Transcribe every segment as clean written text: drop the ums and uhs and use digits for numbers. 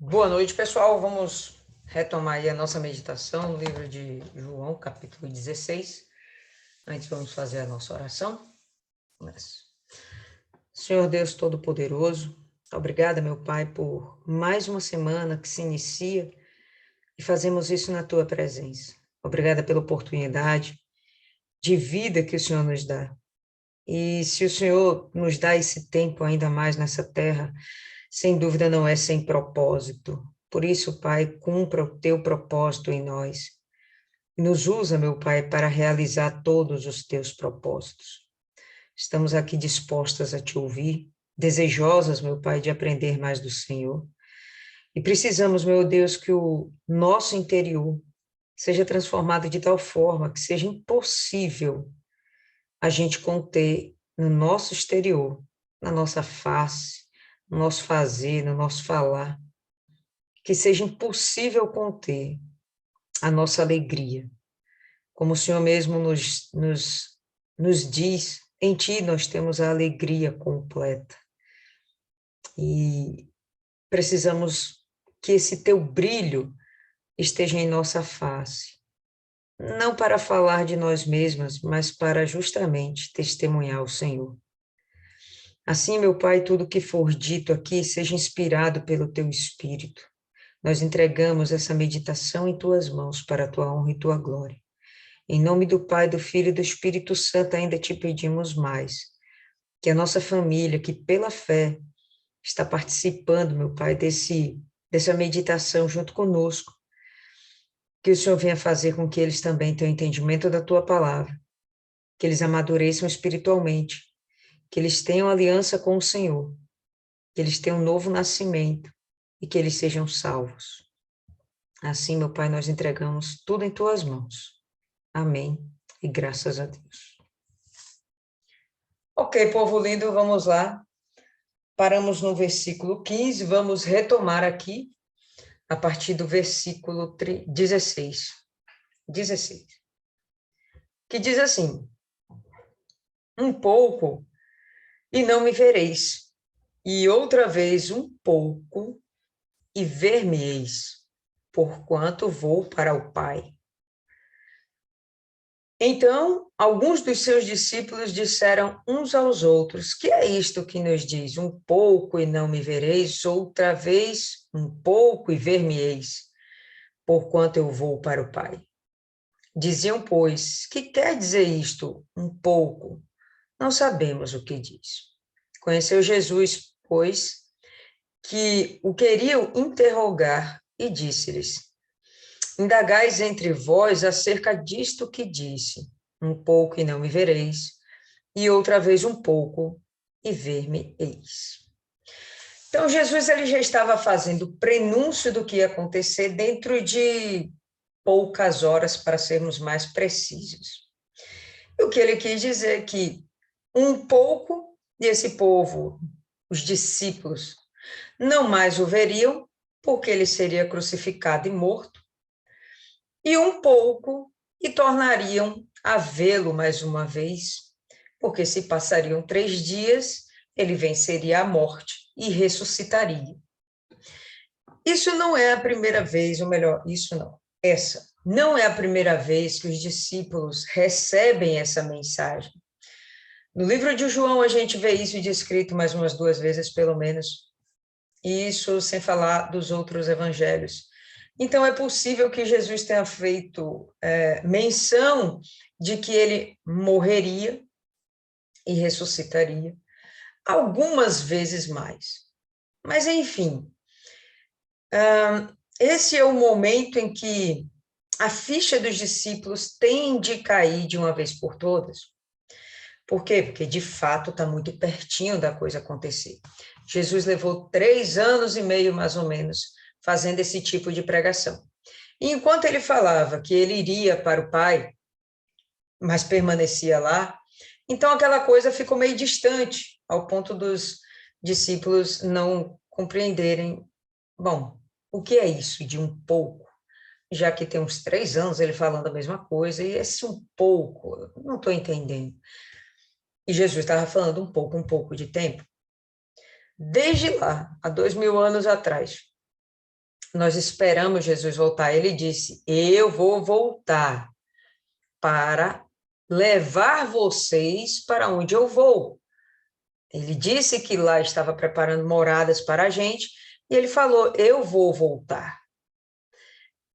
Boa noite, pessoal. Vamos retomar aí a nossa meditação no livro de João, capítulo 16. Antes, vamos fazer a nossa oração. Senhor Deus Todo-Poderoso, obrigada, meu Pai, por mais uma semana que se inicia e fazemos isso na Tua presença. Obrigada pela oportunidade de vida que o Senhor nos dá. E se o Senhor nos dá esse tempo ainda mais nessa terra, sem dúvida não é sem propósito. Por isso, Pai, cumpra o teu propósito em nós. Nos usa, meu Pai, para realizar todos os teus propósitos. Estamos aqui dispostas a te ouvir, desejosas, meu Pai, de aprender mais do Senhor. E precisamos, meu Deus, que o nosso interior seja transformado de tal forma que seja impossível a gente conter no nosso exterior, na nossa face, no nosso fazer, no nosso falar, que seja impossível conter a nossa alegria. Como o Senhor mesmo nos diz, em Ti nós temos a alegria completa. E precisamos que esse Teu brilho esteja em nossa face. Não para falar de nós mesmas, mas para justamente testemunhar o Senhor. Assim, meu Pai, tudo que for dito aqui seja inspirado pelo Teu Espírito. Nós entregamos essa meditação em Tuas mãos para a Tua honra e Tua glória. Em nome do Pai, do Filho e do Espírito Santo, ainda te pedimos mais, que a nossa família, que pela fé está participando, meu Pai, dessa meditação junto conosco, que o Senhor venha fazer com que eles também tenham entendimento da Tua palavra, que eles amadureçam espiritualmente, que eles tenham aliança com o Senhor, que eles tenham um novo nascimento e que eles sejam salvos. Assim, meu Pai, nós entregamos tudo em Tuas mãos. Amém. E graças a Deus. Ok, povo lindo, vamos lá. Paramos no versículo 15, vamos retomar aqui a partir do versículo 16. 16. Que diz assim: um pouco e não me vereis, e outra vez um pouco e ver-me-eis, porquanto vou para o Pai. Então, alguns dos seus discípulos disseram uns aos outros: que é isto que nos diz? Um pouco e não me vereis, outra vez um pouco e ver-me-eis, porquanto eu vou para o Pai. Diziam, pois, que quer dizer isto? Um pouco. Não sabemos o que diz. Conheceu Jesus, pois, que o queriam interrogar e disse-lhes: indagais entre vós acerca disto que disse, um pouco e não me vereis, e outra vez um pouco e ver-me-eis. Então, Jesus ele já estava fazendo o prenúncio do que ia acontecer dentro de poucas horas, para sermos mais precisos. E o que ele quis dizer é que um pouco, e esse povo, os discípulos, não mais o veriam, porque ele seria crucificado e morto, e um pouco e tornariam a vê-lo mais uma vez, porque se passariam 3 dias, ele venceria a morte e ressuscitaria. Isso não é a primeira vez, ou melhor, isso não, essa não é a primeira vez que os discípulos recebem essa mensagem. No livro de João, a gente vê isso descrito mais umas 2 vezes, pelo menos, e isso sem falar dos outros evangelhos. Então, é possível que Jesus tenha feito menção de que ele morreria e ressuscitaria algumas vezes mais. Mas, enfim, esse é o momento em que a ficha dos discípulos tem de cair de uma vez por todas. Por quê? Porque, de fato, está muito pertinho da coisa acontecer. Jesus levou 3 anos e meio, mais ou menos, fazendo esse tipo de pregação. E enquanto ele falava que ele iria para o Pai, mas permanecia lá, então aquela coisa ficou meio distante, ao ponto dos discípulos não compreenderem, bom, o que é isso de um pouco? Já que tem uns 3 anos ele falando a mesma coisa, e esse um pouco, não estou entendendo. E Jesus estava falando um pouco de tempo. Desde lá, há 2000 anos atrás, nós esperamos Jesus voltar. Ele disse, eu vou voltar para levar vocês para onde eu vou. Ele disse que lá estava preparando moradas para a gente, e ele falou, eu vou voltar.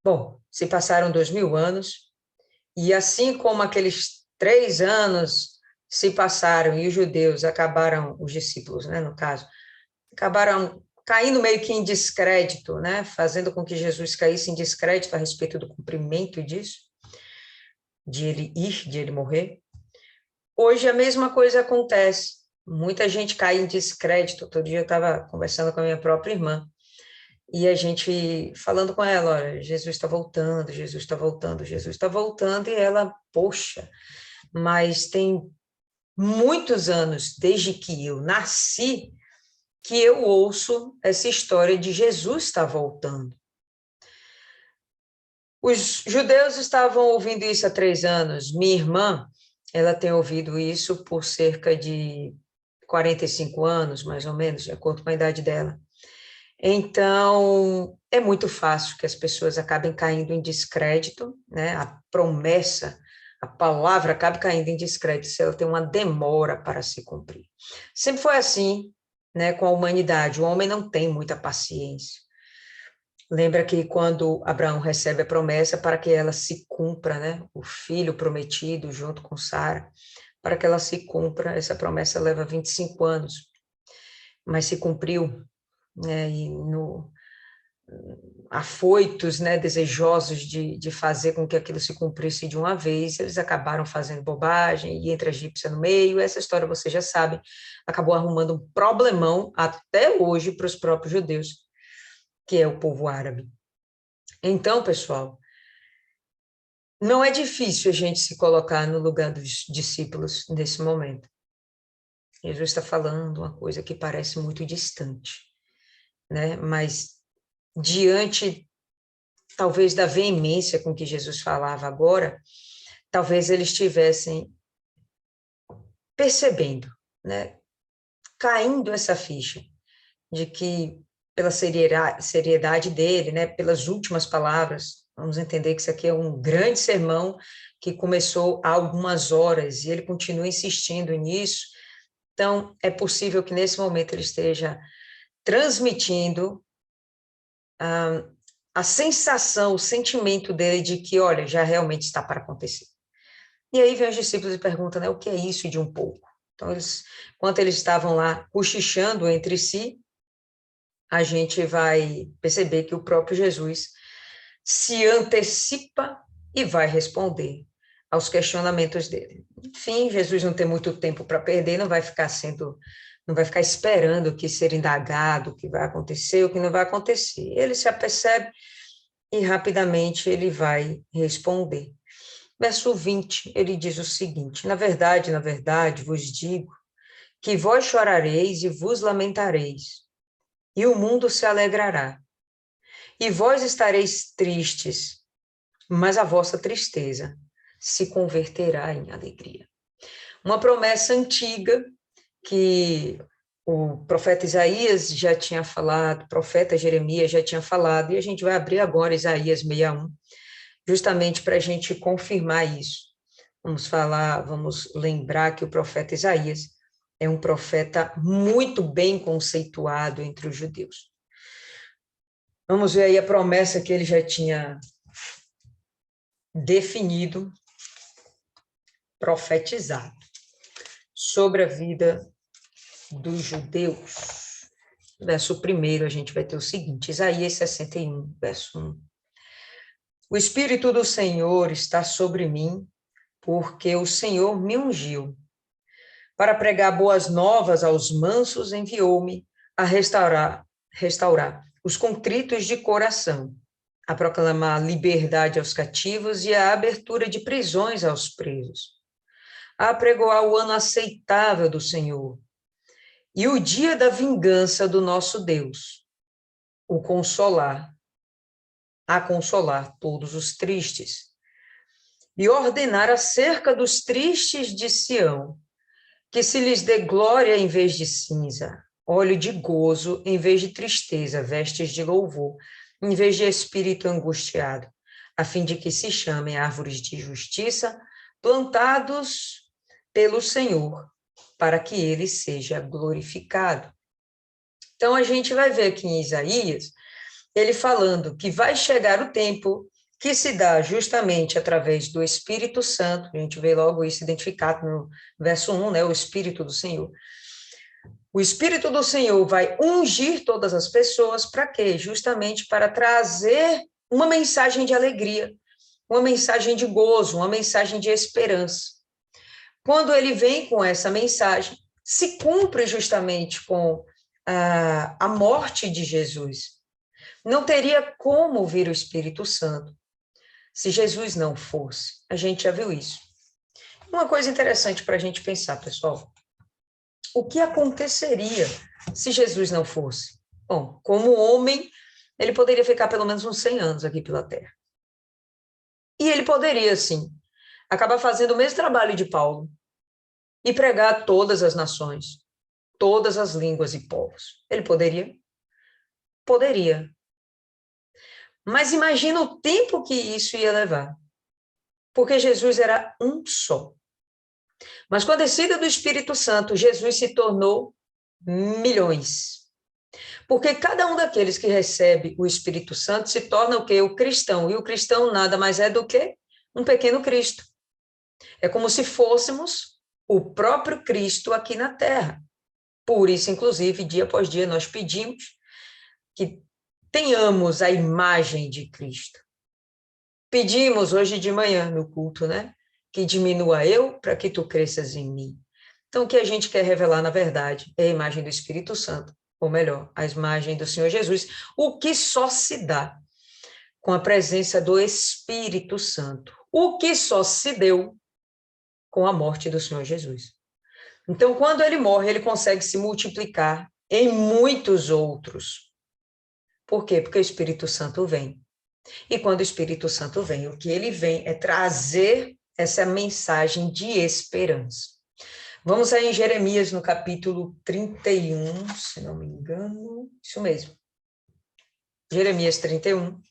Bom, se passaram 2000 anos, e assim como aqueles 3 anos se passaram e os judeus acabaram, os discípulos, né, no caso, acabaram caindo meio que em descrédito, né, fazendo com que Jesus caísse em descrédito a respeito do cumprimento disso, de ele ir, de ele morrer. Hoje a mesma coisa acontece. Muita gente cai em descrédito. Outro dia eu estava conversando com a minha própria irmã, e a gente falando com ela, olha, Jesus está voltando, Jesus está voltando, Jesus está voltando, e ela, poxa, mas tem muitos anos desde que eu nasci que eu ouço essa história de Jesus estar voltando. Os judeus estavam ouvindo isso há 3 anos. Minha irmã, ela tem ouvido isso por cerca de 45 anos, mais ou menos, de acordo com a idade dela. Então, é muito fácil que as pessoas acabem caindo em descrédito, né? A promessa, a palavra acaba caindo em descrédito se ela tem uma demora para se cumprir. Sempre foi assim, né, com a humanidade. O homem não tem muita paciência. Lembra que quando Abraão recebe a promessa para que ela se cumpra, né? O filho prometido junto com Sara, para que ela se cumpra, essa promessa leva 25 anos, mas se cumpriu, né? E afoitos, né, desejosos de fazer com que aquilo se cumprisse de uma vez, eles acabaram fazendo bobagem, e entra a egípcia no meio, essa história você já sabe, acabou arrumando um problemão até hoje para os próprios judeus, que é o povo árabe. Então, pessoal, não é difícil a gente se colocar no lugar dos discípulos nesse momento. Jesus está falando uma coisa que parece muito distante, né? Mas diante, talvez, da veemência com que Jesus falava agora, talvez eles estivessem percebendo, né? Caindo essa ficha de que, pela seriedade dele, né? Pelas últimas palavras, vamos entender que isso aqui é um grande sermão que começou há algumas horas e ele continua insistindo nisso. Então, é possível que nesse momento ele esteja transmitindo a sensação, o sentimento dele de que, olha, já realmente está para acontecer. E aí vem os discípulos e perguntam, né, o que é isso de um pouco? Então, enquanto eles estavam lá cochichando entre si, a gente vai perceber que o próprio Jesus se antecipa e vai responder aos questionamentos dele. Enfim, Jesus não tem muito tempo para perder, não vai ficar esperando o que ser indagado, o que vai acontecer, o que não vai acontecer. Ele se apercebe e rapidamente ele vai responder. Verso 20, ele diz o seguinte, na verdade, vos digo que vós chorareis e vos lamentareis, e o mundo se alegrará. E vós estareis tristes, mas a vossa tristeza se converterá em alegria. Uma promessa antiga que o profeta Isaías já tinha falado, o profeta Jeremias já tinha falado, e a gente vai abrir agora Isaías 61, justamente para a gente confirmar isso. Vamos lembrar que o profeta Isaías é um profeta muito bem conceituado entre os judeus. Vamos ver aí a promessa que ele já tinha definido, profetizado, sobre a vida dos judeus. Verso 1, a gente vai ter o seguinte, Isaías 61, verso 1. O Espírito do Senhor está sobre mim, porque o Senhor me ungiu. Para pregar boas novas aos mansos, enviou-me a restaurar os contritos de coração, a proclamar liberdade aos cativos e a abertura de prisões aos presos, a apregoar o ano aceitável do Senhor e o dia da vingança do nosso Deus, a consolar todos os tristes, e ordenar acerca dos tristes de Sião, que se lhes dê glória em vez de cinza, óleo de gozo em vez de tristeza, vestes de louvor, em vez de espírito angustiado, a fim de que se chamem árvores de justiça, plantados pelo Senhor, para que ele seja glorificado. Então, a gente vai ver aqui em Isaías, ele falando que vai chegar o tempo que se dá justamente através do Espírito Santo, a gente vê logo isso identificado no verso 1, né, o Espírito do Senhor. O Espírito do Senhor vai ungir todas as pessoas, para quê? Justamente para trazer uma mensagem de alegria, uma mensagem de gozo, uma mensagem de esperança. Quando ele vem com essa mensagem, se cumpre justamente com a morte de Jesus. Não teria como vir o Espírito Santo se Jesus não fosse. A gente já viu isso. Uma coisa interessante para a gente pensar, pessoal. O que aconteceria se Jesus não fosse? Bom, como homem, ele poderia ficar pelo menos uns 100 anos aqui pela Terra. E ele poderia, sim, acabar fazendo o mesmo trabalho de Paulo e pregar a todas as nações, todas as línguas e povos. Ele poderia? Poderia. Mas imagina o tempo que isso ia levar. Porque Jesus era um só. Mas com a descida do Espírito Santo, Jesus se tornou milhões. Porque cada um daqueles que recebe o Espírito Santo se torna o quê? O cristão. E o cristão nada mais é do que um pequeno Cristo. É como se fôssemos o próprio Cristo aqui na Terra. Por isso, inclusive, dia após dia, nós pedimos que tenhamos a imagem de Cristo. Pedimos hoje de manhã no culto, né? Que diminua eu para que tu cresças em mim. Então, o que a gente quer revelar, na verdade, é a imagem do Espírito Santo, ou melhor, a imagem do Senhor Jesus, o que só se dá com a presença do Espírito Santo, o que só se deu com a morte do Senhor Jesus. Então, quando ele morre, ele consegue se multiplicar em muitos outros. Por quê? Porque o Espírito Santo vem. E quando o Espírito Santo vem, o que ele vem é trazer essa mensagem de esperança. Vamos aí em Jeremias, no capítulo 31, se não me engano. Isso mesmo. Jeremias 31.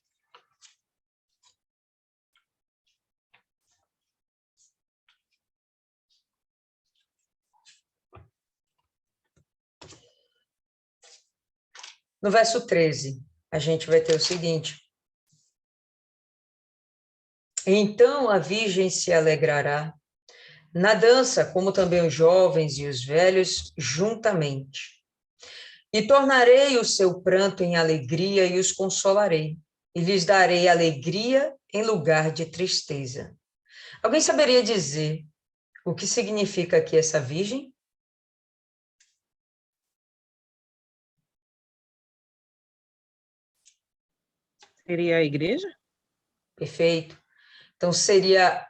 No verso 13, a gente vai ter o seguinte: então a virgem se alegrará na dança, como também os jovens e os velhos juntamente. E tornarei o seu pranto em alegria e os consolarei, e lhes darei alegria em lugar de tristeza. Alguém saberia dizer o que significa aqui essa virgem? Seria a igreja? Perfeito. Então, seria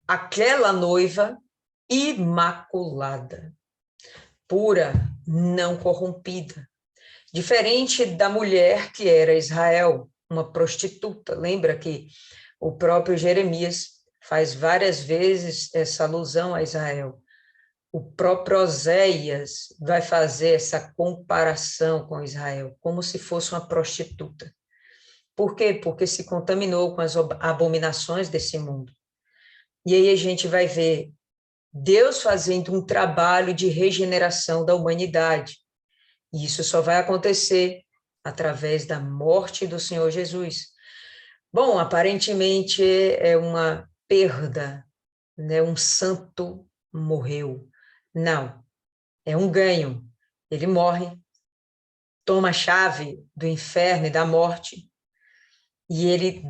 aquela noiva imaculada, pura, não corrompida. Diferente da mulher que era Israel, uma prostituta. Lembra que o próprio Jeremias faz várias vezes essa alusão a Israel. O próprio Oséias vai fazer essa comparação com Israel, como se fosse uma prostituta. Por quê? Porque se contaminou com as abominações desse mundo. E aí a gente vai ver Deus fazendo um trabalho de regeneração da humanidade. E isso só vai acontecer através da morte do Senhor Jesus. Bom, aparentemente é uma perda, né? Um santo morreu. Não, é um ganho. Ele morre, toma a chave do inferno e da morte, e ele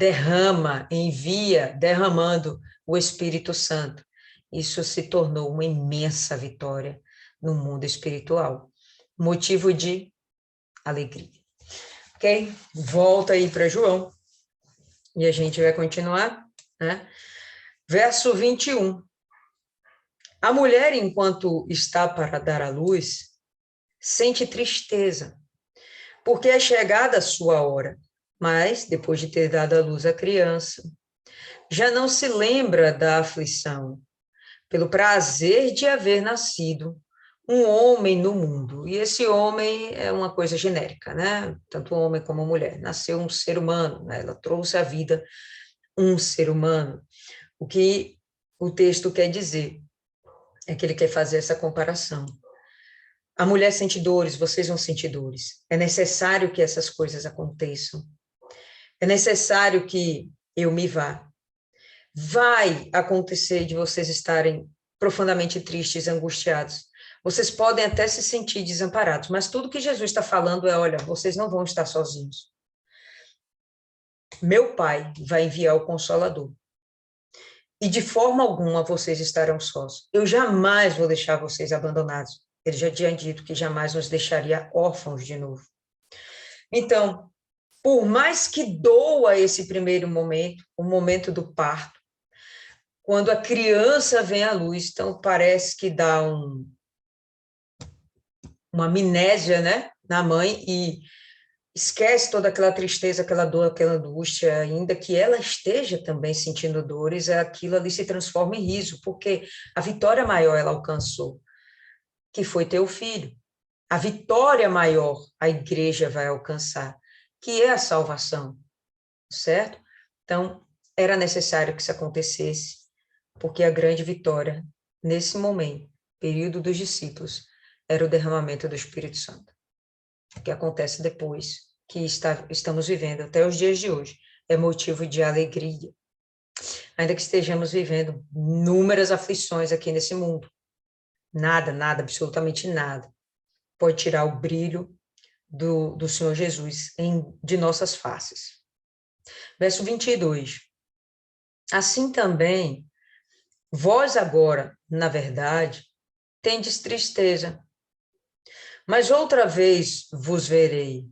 derramando o Espírito Santo. Isso se tornou uma imensa vitória no mundo espiritual. Motivo de alegria. Ok? Volta aí para João, e a gente vai continuar, né? Verso 21. A mulher, enquanto está para dar à luz, sente tristeza, porque é chegada a sua hora. Mas, depois de ter dado à luz a criança, já não se lembra da aflição, pelo prazer de haver nascido um homem no mundo. E esse homem é uma coisa genérica, né? Tanto homem como mulher. Nasceu um ser humano, né? Ela trouxe à vida um ser humano. O que o texto quer dizer é que ele quer fazer essa comparação. A mulher sente dores, vocês vão sentir dores. É necessário que essas coisas aconteçam. É necessário que eu me vá. Vai acontecer de vocês estarem profundamente tristes, angustiados. Vocês podem até se sentir desamparados, mas tudo que Jesus está falando é, olha, vocês não vão estar sozinhos. Meu Pai vai enviar o Consolador. E de forma alguma vocês estarão sós. Eu jamais vou deixar vocês abandonados. Ele já tinha dito que jamais nos deixaria órfãos de novo. Então, por mais que doa esse primeiro momento, o momento do parto, quando a criança vem à luz, então parece que dá uma amnésia, né, na mãe e esquece toda aquela tristeza, aquela dor, aquela angústia, ainda que ela esteja também sentindo dores, aquilo ali se transforma em riso, porque a vitória maior ela alcançou, que foi ter o filho. A vitória maior a igreja vai alcançar, que é a salvação, certo? Então, era necessário que isso acontecesse, porque a grande vitória, nesse momento, período dos discípulos, era o derramamento do Espírito Santo. O que acontece depois, que estamos vivendo até os dias de hoje, é motivo de alegria. Ainda que estejamos vivendo inúmeras aflições aqui nesse mundo, nada, absolutamente nada, pode tirar o brilho do Senhor Jesus de nossas faces. Verso 22. Assim também, vós agora, na verdade, tendes tristeza, mas outra vez vos verei,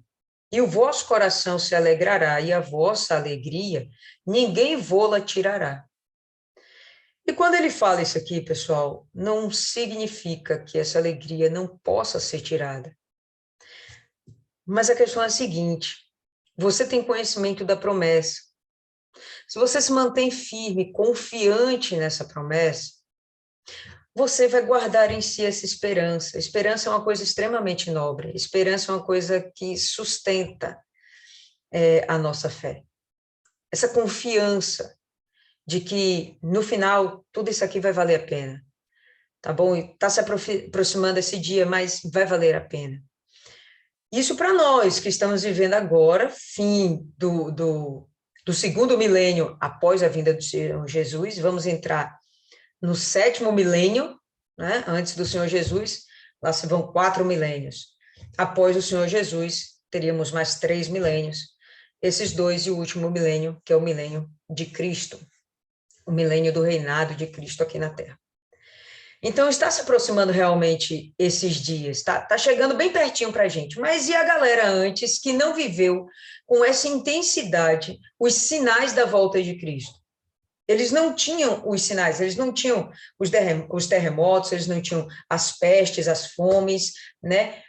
e o vosso coração se alegrará, e a vossa alegria ninguém vô-la tirará. E quando ele fala isso aqui, pessoal, não significa que essa alegria não possa ser tirada. Mas a questão é a seguinte: você tem conhecimento da promessa. Se você se mantém firme, confiante nessa promessa, você vai guardar em si essa esperança. Esperança é uma coisa extremamente nobre. Esperança é uma coisa que sustenta a nossa fé. Essa confiança de que, no final, tudo isso aqui vai valer a pena. Tá bom? Está se aproximando esse dia, mas vai valer a pena. Isso para nós que estamos vivendo agora, fim do segundo milênio após a vinda do Senhor Jesus, vamos entrar no 7º milênio, né, antes do Senhor Jesus, lá se vão 4 milênios. Após o Senhor Jesus, teríamos mais 3 milênios, esses 2 e o último milênio, que é o milênio de Cristo, o milênio do reinado de Cristo aqui na Terra. Então, está se aproximando realmente esses dias, tá chegando bem pertinho para a gente. Mas e a galera antes que não viveu com essa intensidade os sinais da volta de Cristo? Eles não tinham os sinais, eles não tinham os terremotos, eles não tinham as pestes, as fomes, né?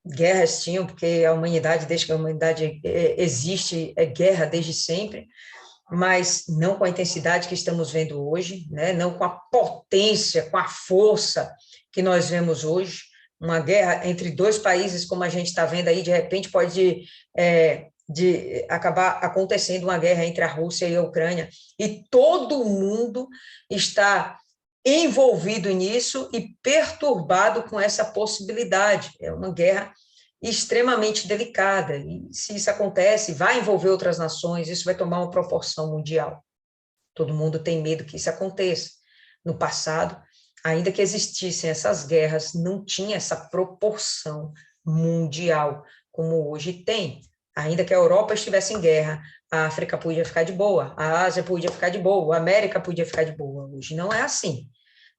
Guerras tinham, porque a humanidade, desde que a humanidade existe, é guerra desde sempre, mas não com a intensidade que estamos vendo hoje, né? Não com a potência, com a força que nós vemos hoje. Uma guerra entre 2 países, como a gente está vendo aí, de repente pode de acabar acontecendo uma guerra entre a Rússia e a Ucrânia, e todo mundo está envolvido nisso e perturbado com essa possibilidade. É uma guerra extremamente delicada, e se isso acontece, vai envolver outras nações, isso vai tomar uma proporção mundial. Todo mundo tem medo que isso aconteça. No passado, ainda que existissem essas guerras, não tinha essa proporção mundial como hoje tem. Ainda que a Europa estivesse em guerra, a África podia ficar de boa, a Ásia podia ficar de boa, a América podia ficar de boa. Hoje não é assim.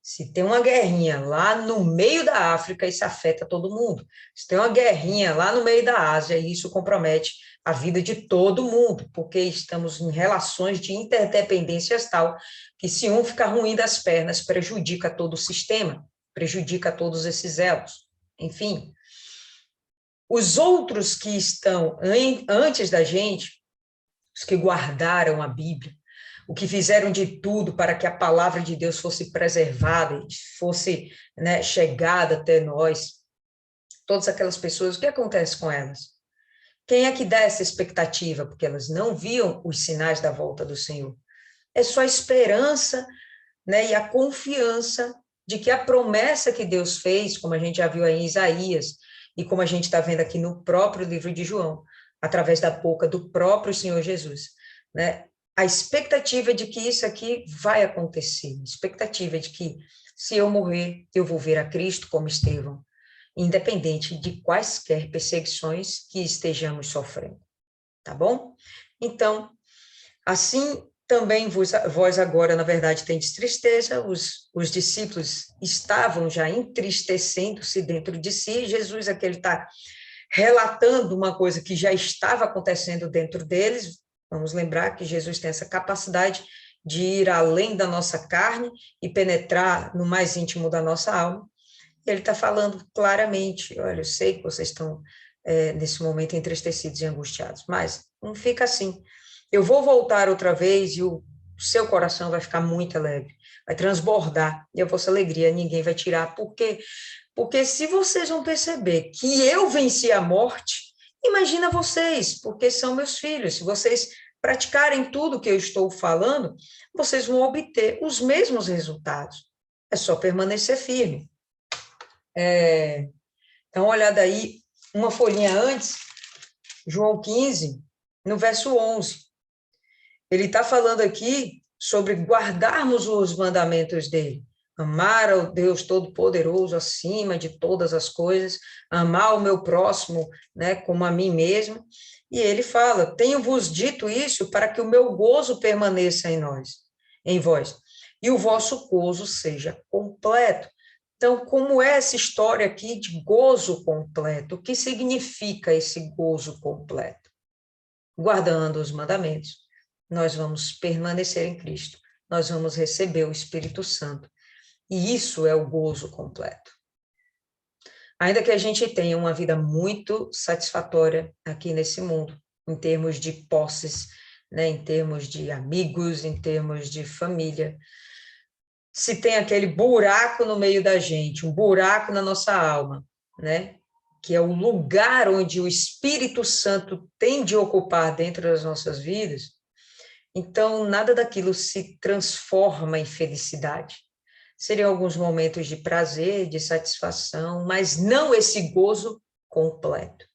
Se tem uma guerrinha lá no meio da África, isso afeta todo mundo. Se tem uma guerrinha lá no meio da Ásia, isso compromete a vida de todo mundo, porque estamos em relações de interdependências tal que se um ficar ruim das pernas, prejudica todo o sistema, prejudica todos esses elos. Enfim, os outros que estão antes da gente, os que guardaram a Bíblia, o que fizeram de tudo para que a palavra de Deus fosse preservada, fosse, né, chegada até nós. Todas aquelas pessoas, o que acontece com elas? Quem é que dá essa expectativa? Porque elas não viam os sinais da volta do Senhor. É só a esperança, né, e a confiança de que a promessa que Deus fez, como a gente já viu aí em Isaías, e como a gente está vendo aqui no próprio livro de João, através da boca do próprio Senhor Jesus, né? A expectativa de que isso aqui vai acontecer, expectativa de que se eu morrer, eu vou ver a Cristo como Estevão, independente de quaisquer perseguições que estejamos sofrendo, tá bom? Então, assim também vós agora, na verdade, tendes tristeza, os discípulos estavam já entristecendo-se dentro de si, Jesus aqui ele está relatando uma coisa que já estava acontecendo dentro deles. Vamos lembrar que Jesus tem essa capacidade de ir além da nossa carne e penetrar no mais íntimo da nossa alma. Ele está falando claramente, olha, eu sei que vocês estão nesse momento entristecidos e angustiados, mas não fica assim. Eu vou voltar outra vez e o seu coração vai ficar muito alegre, vai transbordar, e a vossa alegria ninguém vai tirar, porque se vocês vão perceber que eu venci a morte, imagina vocês, porque são meus filhos, se vocês praticarem tudo que eu estou falando, vocês vão obter os mesmos resultados, é só permanecer firme. Então, olhada aí, uma folhinha antes, João 15, no verso 11. Ele está falando aqui sobre guardarmos os mandamentos dele. Amar ao Deus Todo-Poderoso acima de todas as coisas, amar o meu próximo, né, como a mim mesmo. E ele fala, tenho-vos dito isso para que o meu gozo permaneça em vós, e o vosso gozo seja completo. Então, como é essa história aqui de gozo completo? O que significa esse gozo completo? Guardando os mandamentos, nós vamos permanecer em Cristo, nós vamos receber o Espírito Santo, e isso é o gozo completo. Ainda que a gente tenha uma vida muito satisfatória aqui nesse mundo, em termos de posses, né, em termos de amigos, em termos de família, se tem aquele buraco no meio da gente, um buraco na nossa alma, né? Que é o lugar onde o Espírito Santo tem de ocupar dentro das nossas vidas, então nada daquilo se transforma em felicidade. Seriam alguns momentos de prazer, de satisfação, mas não esse gozo completo.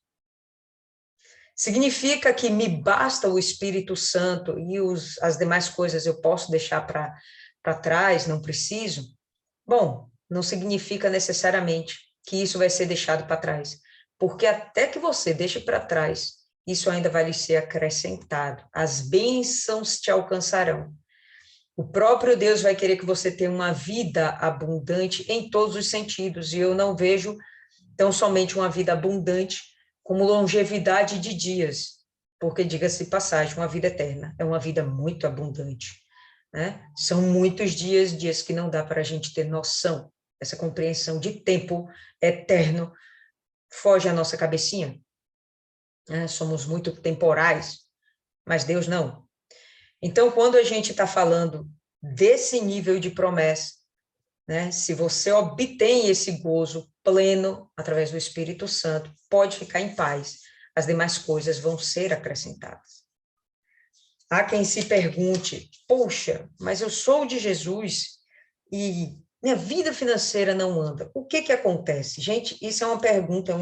Significa que me basta o Espírito Santo e as demais coisas eu posso deixar para trás, não preciso? Bom, não significa necessariamente que isso vai ser deixado para trás, porque até que você deixe para trás, isso ainda vai lhe ser acrescentado. As bênçãos te alcançarão. O próprio Deus vai querer que você tenha uma vida abundante em todos os sentidos, e eu não vejo tão somente uma vida abundante como longevidade de dias, porque, diga-se de passagem, uma vida eterna é uma vida muito abundante, né? São muitos dias, dias que não dá para a gente ter noção, essa compreensão de tempo eterno foge à nossa cabecinha, né? Somos muito temporais, mas Deus não. Então, quando a gente está falando desse nível de promessa, né? Se você obtém esse gozo pleno através do Espírito Santo, pode ficar em paz. As demais coisas vão ser acrescentadas. Há quem se pergunte, poxa, mas eu sou de Jesus e minha vida financeira não anda. O que acontece? Gente, isso é uma pergunta,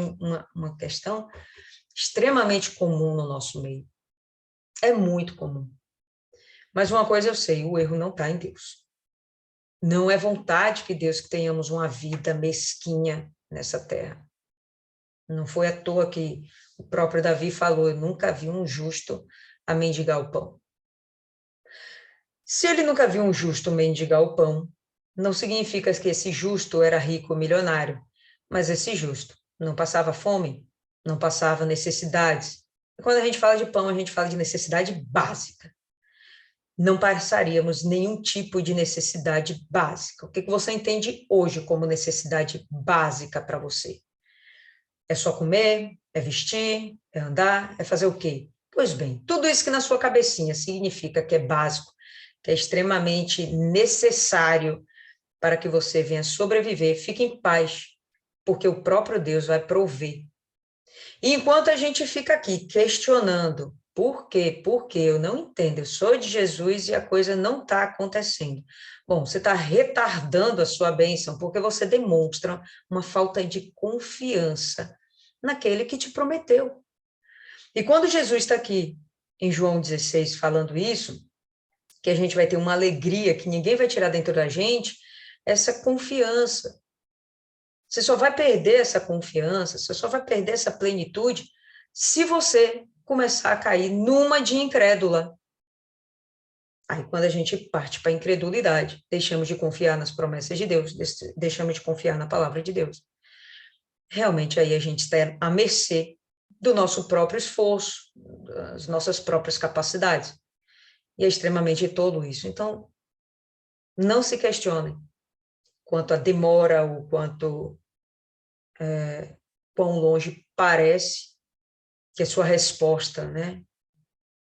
uma questão extremamente comum no nosso meio. É muito comum. Mas uma coisa eu sei, o erro não está em Deus. Não é vontade que Deus que tenhamos uma vida mesquinha nessa terra. Não foi à toa que o próprio Davi falou, eu nunca vi um justo a mendigar o pão. Se ele nunca viu um justo mendigar o pão, não significa que esse justo era rico ou milionário, mas esse justo não passava fome, não passava necessidades. E quando a gente fala de pão, a gente fala de necessidade básica. Não passaríamos nenhum tipo de necessidade básica. O que você entende hoje como necessidade básica para você? É só comer, é vestir, é andar, é fazer o quê? Pois bem, tudo isso que na sua cabecinha significa que é básico, que é extremamente necessário para que você venha sobreviver, fique em paz, porque o próprio Deus vai prover. E enquanto a gente fica aqui questionando por quê, eu não entendo, eu sou de Jesus e a coisa não está acontecendo. Bom, você está retardando a sua bênção, porque você demonstra uma falta de confiança naquele que te prometeu. E quando Jesus está aqui, em João 16, falando isso, que a gente vai ter uma alegria que ninguém vai tirar dentro da gente, essa confiança. Você só vai perder essa confiança, você só vai perder essa plenitude se você começar a cair numa de incrédula. Aí, quando a gente parte para a incredulidade, deixamos de confiar nas promessas de Deus, deixamos de confiar na palavra de Deus. Realmente, aí a gente está à mercê do nosso próprio esforço, das nossas próprias capacidades. E é extremamente tolo isso. Então, não se questionem quanto a demora ou quão longe parece que a sua resposta, né,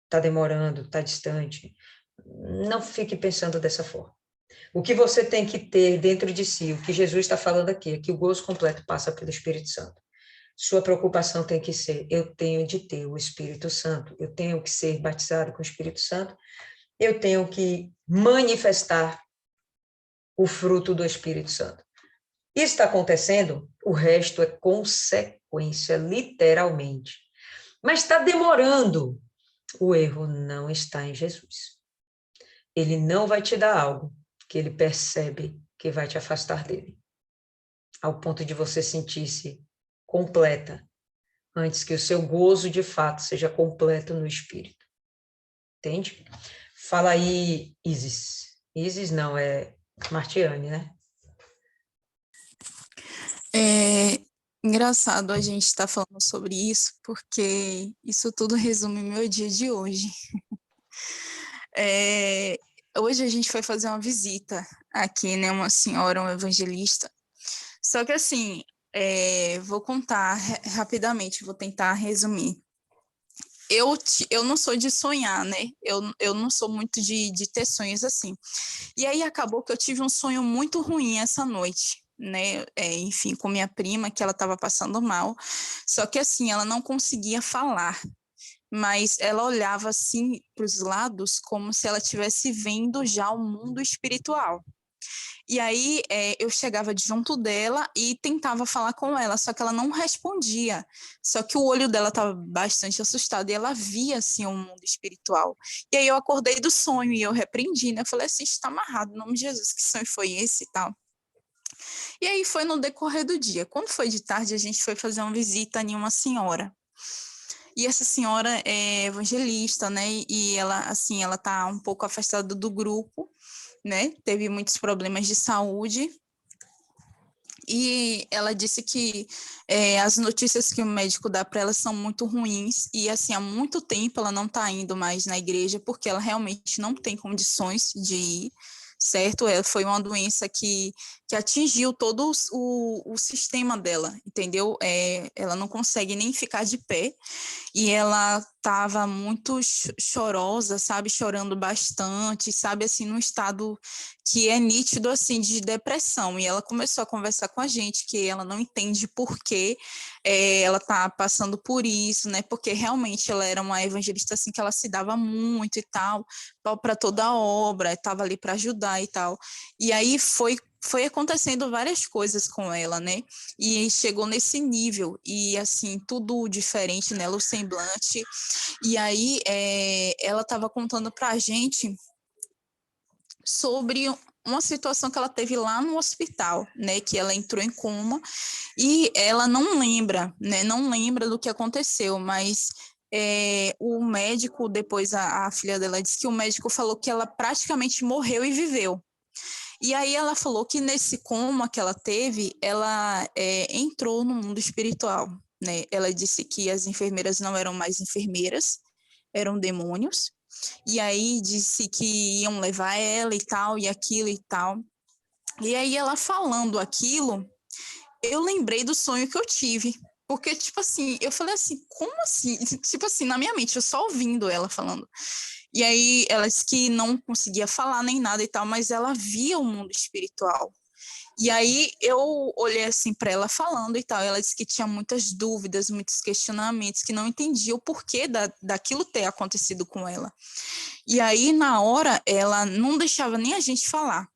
está demorando, está distante. Não fique pensando dessa forma. O que você tem que ter dentro de si, o que Jesus está falando aqui, é que o gozo completo passa pelo Espírito Santo. Sua preocupação tem que ser: eu tenho de ter o Espírito Santo, eu tenho que ser batizado com o Espírito Santo, eu tenho que manifestar o fruto do Espírito Santo. Isso está acontecendo, o resto é consequência, literalmente. Mas está demorando. O erro não está em Jesus. Ele não vai te dar algo que ele percebe que vai te afastar dele, ao ponto de você sentir-se completa, antes que o seu gozo de fato seja completo no Espírito. Entende? Fala aí, Isis. Isis não, é Martiane, né? É engraçado a gente estar falando sobre isso, porque isso tudo resume meu dia de hoje. Hoje a gente foi fazer uma visita aqui, né? Uma senhora, um evangelista. Só que assim, vou contar rapidamente, vou tentar resumir. Eu não sou de sonhar, né? Eu não sou muito de ter sonhos assim. E aí acabou que eu tive um sonho muito ruim essa noite, né? Enfim, com minha prima, que ela estava passando mal. Só que assim, ela não conseguia falar, mas ela olhava assim para os lados como se ela estivesse vendo já o mundo espiritual. E aí eu chegava junto dela e tentava falar com ela, só que ela não respondia. Só que o olho dela estava bastante assustado e ela via assim o mundo espiritual. E aí eu acordei do sonho e eu repreendi, né? Eu falei assim, está amarrado, em nome de Jesus, que sonho foi esse e tal. E aí foi no decorrer do dia. Quando foi de tarde, a gente foi fazer uma visita em uma senhora. E essa senhora é evangelista, né? E ela, assim, ela tá um pouco afastada do grupo, né? Teve muitos problemas de saúde. E ela disse que as notícias que o médico dá para ela são muito ruins. E, assim, há muito tempo ela não está indo mais na igreja porque ela realmente não tem condições de ir, certo? Foi uma doença que atingiu todo o sistema dela, entendeu? Ela não consegue nem ficar de pé. E ela estava muito chorosa, sabe, chorando bastante, sabe, assim, num estado que é nítido, assim, de depressão. E ela começou a conversar com a gente, que ela não entende por que ela está passando por isso, né, porque realmente ela era uma evangelista, assim, que ela se dava muito e tal, para toda a obra, estava ali para ajudar e tal. E aí foi acontecendo várias coisas com ela, né? E chegou nesse nível, e assim, tudo diferente nela, o semblante. E aí ela estava contando para a gente sobre uma situação que ela teve lá no hospital, né? Que ela entrou em coma e ela não lembra, né? Não lembra do que aconteceu, mas o médico, depois a filha dela disse que o médico falou que ela praticamente morreu e viveu. E aí ela falou que nesse coma que ela teve, ela entrou no mundo espiritual, né? Ela disse que as enfermeiras não eram mais enfermeiras, eram demônios. E aí disse que iam levar ela e tal, e aquilo e tal. E aí ela falando aquilo, eu lembrei do sonho que eu tive. Porque, tipo assim, eu falei assim, como assim? Tipo assim, na minha mente, eu só ouvindo ela falando. E aí ela disse que não conseguia falar nem nada e tal, mas ela via o mundo espiritual. E aí eu olhei assim para ela falando e tal, ela disse que tinha muitas dúvidas, muitos questionamentos, que não entendia o porquê daquilo ter acontecido com ela. E aí, na hora, ela não deixava nem a gente falar.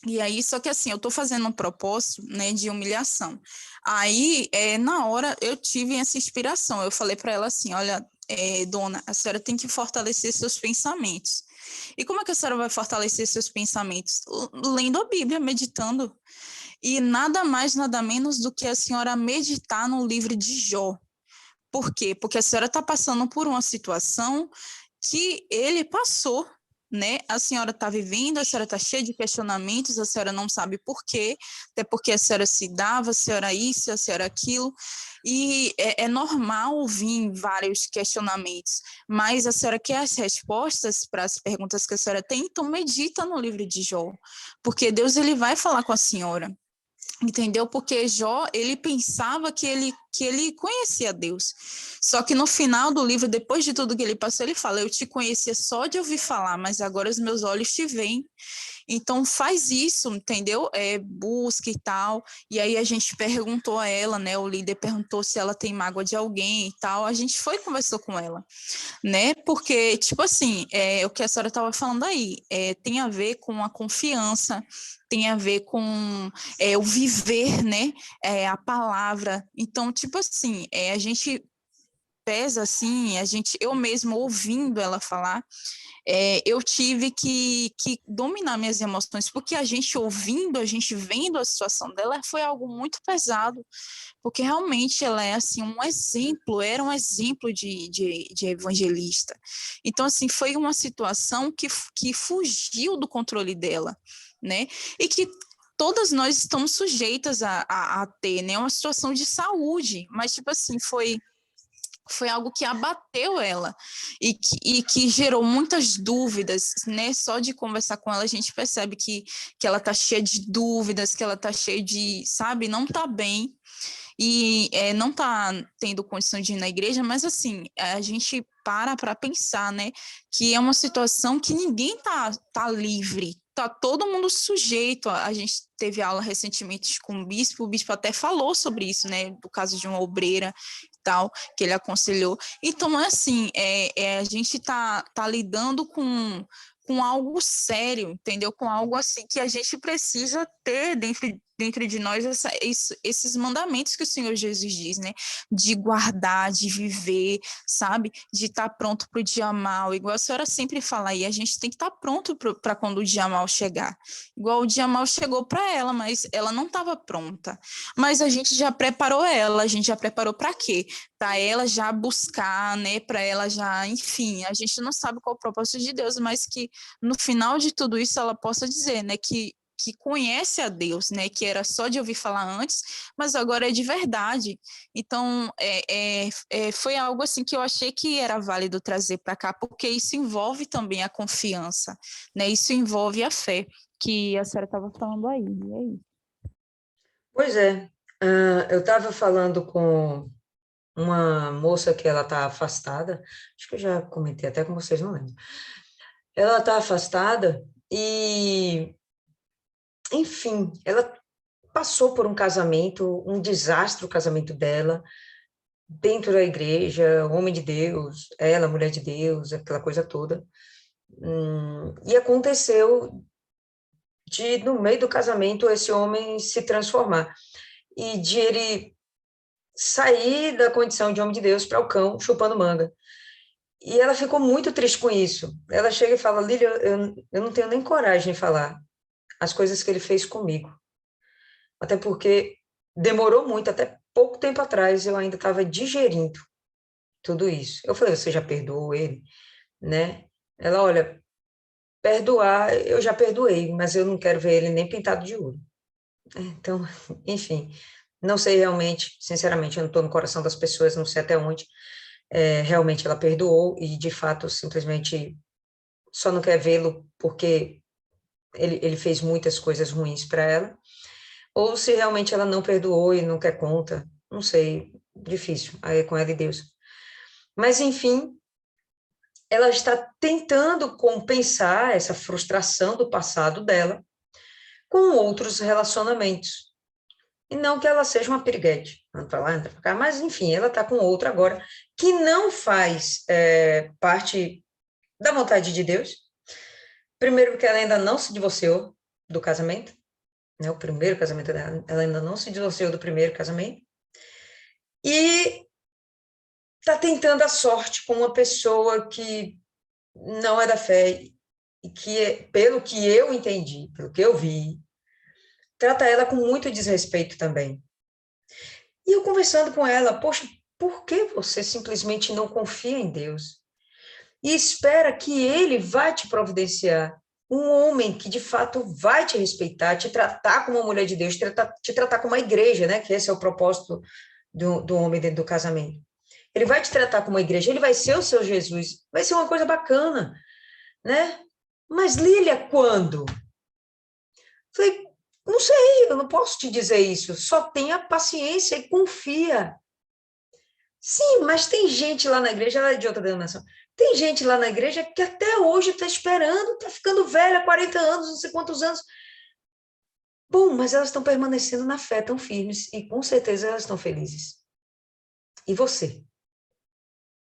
E aí, só que assim, eu tô fazendo um propósito, né, de humilhação. Aí, na hora, eu tive essa inspiração. Eu falei para ela assim, olha, dona, a senhora tem que fortalecer seus pensamentos. E como é que a senhora vai fortalecer seus pensamentos? Lendo a Bíblia, meditando. E nada mais, nada menos do que a senhora meditar no livro de Jó. Por quê? Porque a senhora está passando por uma situação que ele passou, né? A senhora está vivendo, a senhora está cheia de questionamentos, a senhora não sabe por quê, até porque a senhora se dava, a senhora isso, a senhora aquilo, e é normal vir vários questionamentos, mas a senhora quer as respostas para as perguntas que a senhora tem, então medita no livro de Jó, porque Deus ele vai falar com a senhora. Entendeu? Porque Jó, ele pensava que ele conhecia Deus. Só que no final do livro, depois de tudo que ele passou, ele fala: eu te conhecia só de ouvir falar, mas agora os meus olhos te veem. Então faz isso, entendeu? Busca e tal. E aí a gente perguntou a ela, né? O líder perguntou se ela tem mágoa de alguém e tal. A gente foi e conversou com ela, né? Porque, tipo assim, o que a senhora estava falando aí, tem a ver com a confiança, tem a ver com o viver, né? A palavra. Então, tipo assim, a gente pesa assim, eu mesmo ouvindo ela falar, eu tive que dominar minhas emoções, porque a gente ouvindo, a gente vendo a situação dela, foi algo muito pesado, porque realmente ela é assim um exemplo, era um exemplo de evangelista. Então, assim, foi uma situação que fugiu do controle dela, né? E que todas nós estamos sujeitas a ter, né? Uma situação de saúde, mas, tipo assim, foi algo que abateu ela e que gerou muitas dúvidas, né? Só de conversar com ela a gente percebe que ela tá cheia de dúvidas, que ela tá cheia de, sabe, não tá bem e não tá tendo condição de ir na igreja, mas assim, a gente para pensar, né, que é uma situação que ninguém tá livre, tá todo mundo sujeito. A gente teve aula recentemente com o bispo até falou sobre isso, né, do caso de uma obreira e tal, que ele aconselhou. Então, assim, a gente tá lidando com algo sério, entendeu? Com algo assim que a gente precisa ter dentro de nós esses mandamentos que o Senhor Jesus diz, né? De guardar, de viver, sabe? De estar pronto para o dia mal. Igual a senhora sempre fala aí, a gente tem que estar pronto para quando o dia mal chegar. Igual o dia mal chegou para ela, mas ela não estava pronta. Mas a gente já preparou ela, a gente já preparou para quê? Para ela já buscar, né? Para ela já, enfim, a gente não sabe qual é o propósito de Deus, mas que no final de tudo isso ela possa dizer, né? Que conhece a Deus, né? Que era só de ouvir falar antes, mas agora é de verdade. Então, foi algo assim que eu achei que era válido trazer para cá, porque isso envolve também a confiança, né? Isso envolve a fé, que a senhora estava falando aí. E é isso. Pois é, eu estava falando com uma moça que ela está afastada, acho que eu já comentei até com vocês, não lembro. Ela está afastada e, enfim, ela passou por um casamento, um desastre o casamento dela, dentro da igreja, homem de Deus, ela, mulher de Deus, aquela coisa toda. E aconteceu de, no meio do casamento, esse homem se transformar e de ele sair da condição de homem de Deus para o cão chupando manga. E ela ficou muito triste com isso. Ela chega e fala: Lília, eu não tenho nem coragem de falar as coisas que ele fez comigo. Até porque demorou muito, até pouco tempo atrás eu ainda estava digerindo tudo isso. Eu falei: você já perdoou ele? Né? Ela: olha, perdoar, eu já perdoei, mas eu não quero ver ele nem pintado de ouro. Então, enfim, não sei realmente, sinceramente, eu não estou no coração das pessoas, não sei até onde realmente ela perdoou e, de fato, simplesmente só não quer vê-lo porque ele fez muitas coisas ruins para ela, ou se realmente ela não perdoou e não quer conta, não sei, difícil, aí é com ela e Deus. Mas, enfim, ela está tentando compensar essa frustração do passado dela com outros relacionamentos. E não que ela seja uma piriguete, anda para lá, anda para cá, mas, enfim, ela está com outro agora, que não faz parte da vontade de Deus. Primeiro, porque ela ainda não se divorciou do casamento, né? O primeiro casamento dela, ela ainda não se divorciou do primeiro casamento. E está tentando a sorte com uma pessoa que não é da fé e que, pelo que eu entendi, pelo que eu vi, trata ela com muito desrespeito também. E eu conversando com ela, poxa, por que você simplesmente não confia em Deus e espera que Ele vá te providenciar um homem que de fato vai te respeitar, te tratar como uma mulher de Deus, te tratar como uma igreja, né? Que esse é o propósito do homem dentro do casamento. Ele vai te tratar como uma igreja, ele vai ser o seu Jesus, vai ser uma coisa bacana, né? Mas Lília, quando? Falei, não sei, eu não posso te dizer isso, só tenha paciência e confia. Sim, mas tem gente lá na igreja, ela é de outra denominação, tem gente lá na igreja que até hoje está esperando, está ficando velha, 40 anos, não sei quantos anos. Bom, mas elas estão permanecendo na fé, tão firmes, e com certeza elas estão felizes. E você?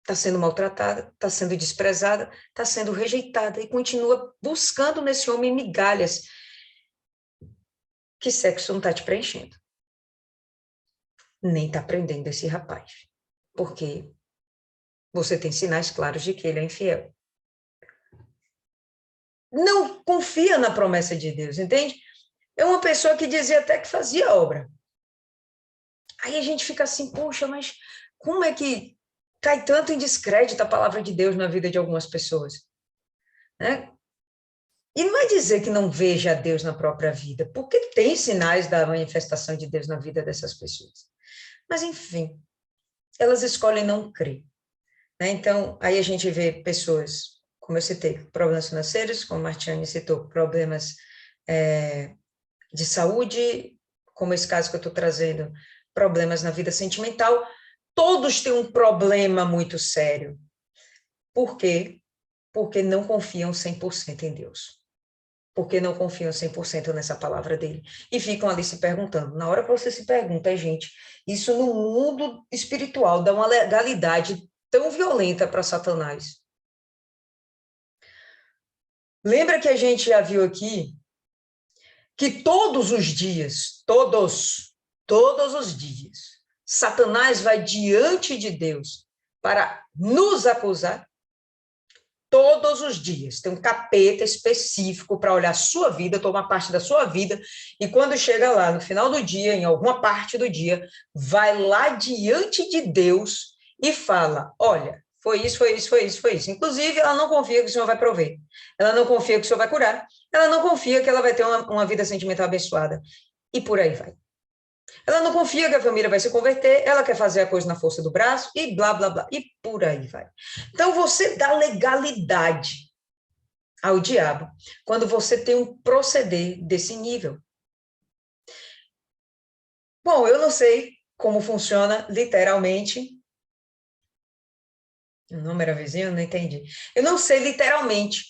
Está sendo maltratada, está sendo desprezada, está sendo rejeitada, e continua buscando nesse homem migalhas. Que sexo não está te preenchendo. Nem está prendendo esse rapaz. Porque você tem sinais claros de que ele é infiel. Não confia na promessa de Deus, entende? É uma pessoa que dizia até que fazia obra. Aí a gente fica assim, poxa, mas como é que cai tanto em descrédito a palavra de Deus na vida de algumas pessoas? Né? E não é dizer que não veja Deus na própria vida, porque tem sinais da manifestação de Deus na vida dessas pessoas. Mas, enfim, elas escolhem não crer. Né? Então, aí a gente vê pessoas, como eu citei, problemas financeiros, como a Martiane citou, problemas de saúde, como esse caso que eu estou trazendo, problemas na vida sentimental, todos têm um problema muito sério. Por quê? Porque não confiam 100% em Deus. Porque não confiam 100% nessa palavra dele. E ficam ali se perguntando. Na hora que você se pergunta, gente, isso no mundo espiritual dá uma legalidade tão violenta para Satanás. Lembra que a gente já viu aqui que todos os dias, todos os dias, Satanás vai diante de Deus para nos acusar? Todos os dias. Tem um capeta específico para olhar a sua vida, tomar parte da sua vida, e quando chega lá, no final do dia, em alguma parte do dia, vai lá diante de Deus e fala, olha, foi isso, foi isso, foi isso, foi isso. Inclusive, ela não confia que o Senhor vai prover. Ela não confia que o Senhor vai curar. Ela não confia que ela vai ter uma vida sentimental abençoada. E por aí vai. Ela não confia que a família vai se converter, ela quer fazer a coisa na força do braço e blá, blá, blá. E por aí vai. Então, você dá legalidade ao diabo quando você tem um proceder desse nível. Bom, eu não sei como funciona literalmente. O nome era vizinho? Não entendi. Eu não sei literalmente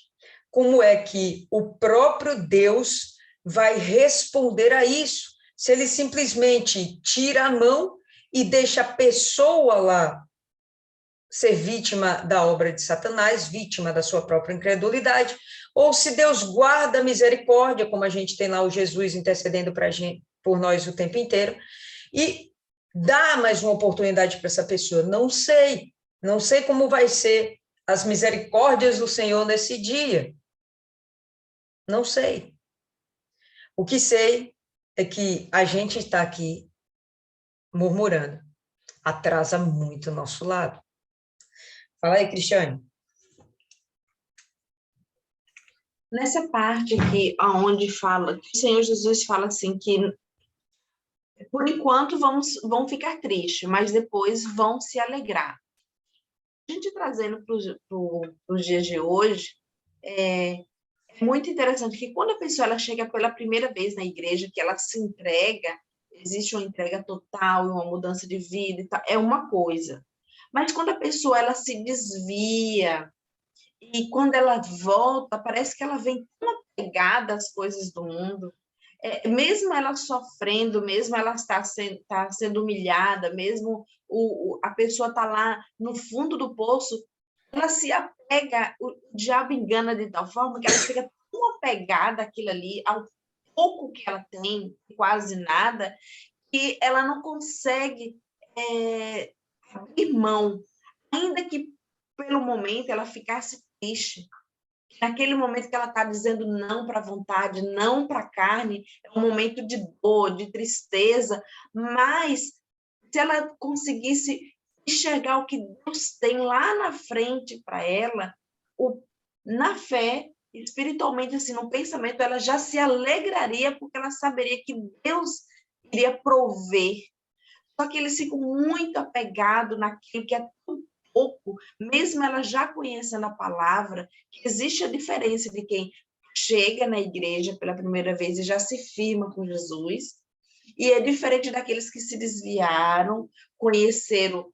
como é que o próprio Deus vai responder a isso. Se ele simplesmente tira a mão e deixa a pessoa lá ser vítima da obra de Satanás, vítima da sua própria incredulidade, ou se Deus guarda a misericórdia, como a gente tem lá o Jesus intercedendo por nós o tempo inteiro, e dá mais uma oportunidade para essa pessoa. Não sei como vai ser as misericórdias do Senhor nesse dia. Não sei. O que sei é que a gente está aqui murmurando. Atrasa muito o nosso lado. Fala aí, Cristiane. Nessa parte aqui, aonde fala, que o Senhor Jesus fala assim, que por enquanto vão ficar tristes, mas depois vão se alegrar. A gente trazendo para os dias de hoje, é muito interessante que quando a pessoa ela chega pela primeira vez na igreja, que ela se entrega, existe uma entrega total, uma mudança de vida e tal, é uma coisa. Mas quando a pessoa ela se desvia, E quando ela volta, parece que ela vem tão apegada às coisas do mundo. Mesmo ela sofrendo, mesmo ela tá sendo humilhada, mesmo a pessoa está lá no fundo do poço, ela se apega, o diabo engana de tal forma que ela fica tão apegada àquilo ali, ao pouco que ela tem, quase nada, que ela não consegue abrir mão, ainda que pelo momento ela ficasse triste. Naquele momento que ela está dizendo não para a vontade, não para a carne, é um momento de dor, de tristeza, mas se ela conseguisse enxergar o que Deus tem lá na frente para ela, na fé, espiritualmente, assim, no pensamento, ela já se alegraria, porque ela saberia que Deus iria prover. Só que eles ficam muito apegados naquilo que é tão pouco, mesmo ela já conhecendo a palavra, que existe a diferença de quem chega na igreja pela primeira vez e já se firma com Jesus, e é diferente daqueles que se desviaram, conheceram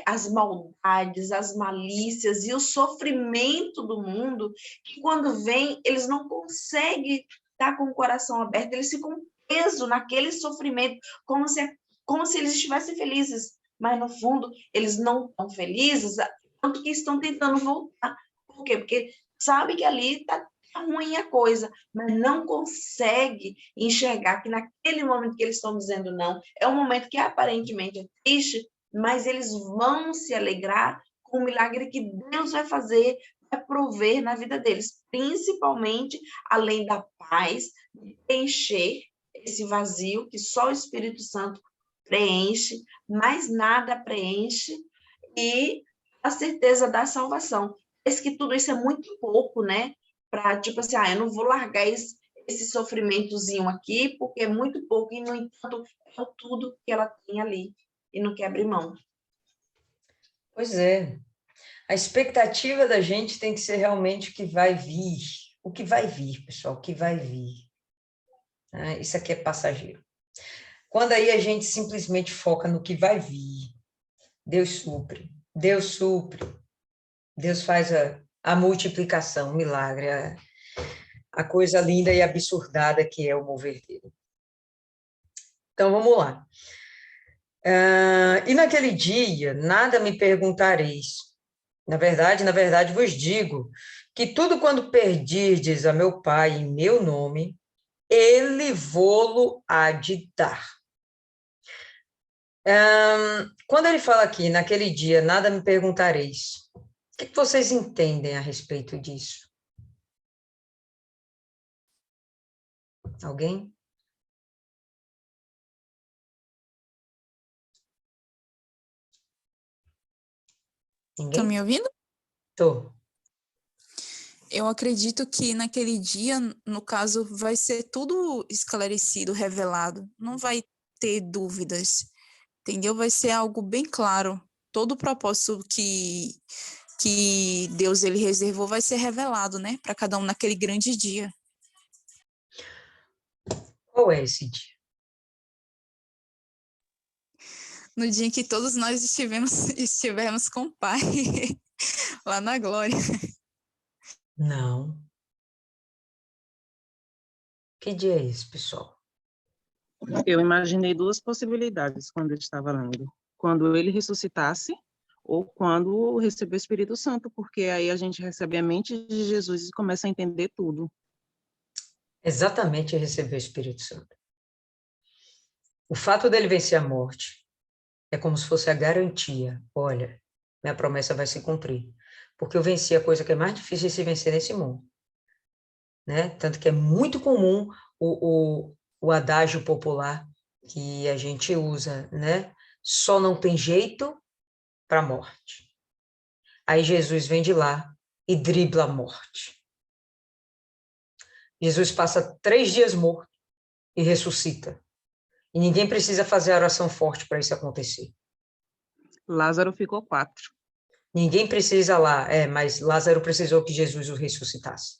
as maldades, as malícias e o sofrimento do mundo, que quando vem, eles não conseguem estar com o coração aberto, eles ficam presos naquele sofrimento, como se eles estivessem felizes, mas no fundo eles não estão felizes, tanto que estão tentando voltar. Por quê? Porque sabe que ali está ruim a coisa, mas não consegue enxergar que naquele momento que eles estão dizendo não, é um momento que aparentemente é triste, mas eles vão se alegrar com o milagre que Deus vai fazer, vai prover na vida deles, principalmente além da paz, de preencher esse vazio que só o Espírito Santo preenche, mais nada preenche, e a certeza da salvação. Parece que tudo isso é muito pouco, né? Para, tipo assim, eu não vou largar esse sofrimentozinho aqui, porque é muito pouco, e, no entanto, é tudo que ela tem ali, e não quer abrir mão. Pois é. A expectativa da gente tem que ser realmente o que vai vir. O que vai vir, pessoal, o que vai vir. Isso aqui é passageiro. Quando aí a gente simplesmente foca no que vai vir, Deus supre, Deus supre, Deus faz a multiplicação, o milagre, a coisa linda e absurdada que é o mover dele. Então, vamos lá. E naquele dia, nada me perguntareis. Na verdade, vos digo que tudo quando perdirdes a meu Pai em meu nome, ele vô-lo há de dar. Quando ele fala aqui, naquele dia, nada me perguntareis, o que vocês entendem a respeito disso? Alguém? Estão Ninguém? me ouvindo? Tô. Eu acredito que naquele dia, no caso, vai ser tudo esclarecido, revelado. Não vai ter dúvidas, entendeu? Vai ser algo bem claro. Todo o propósito que Deus ele reservou vai ser revelado, né? Para cada um naquele grande dia. Qual é esse dia? No dia em que todos nós estivermos com o Pai, lá na glória. Não. Que dia é esse, pessoal? Eu imaginei duas possibilidades quando eu estava lendo. Quando ele ressuscitasse ou quando receber o Espírito Santo, porque aí a gente recebe a mente de Jesus e começa a entender tudo. Exatamente receber o Espírito Santo. O fato dele vencer a morte é como se fosse a garantia. Olha, minha promessa vai se cumprir. Porque eu venci a coisa que é mais difícil de se vencer nesse mundo. Né? Tanto que é muito comum o adágio popular que a gente usa, né? Só não tem jeito para a morte. Aí Jesus vem de lá e dribla a morte. Jesus passa 3 dias morto e ressuscita. E ninguém precisa fazer a oração forte para isso acontecer. Lázaro ficou 4. Ninguém precisa lá, mas Lázaro precisou que Jesus o ressuscitasse.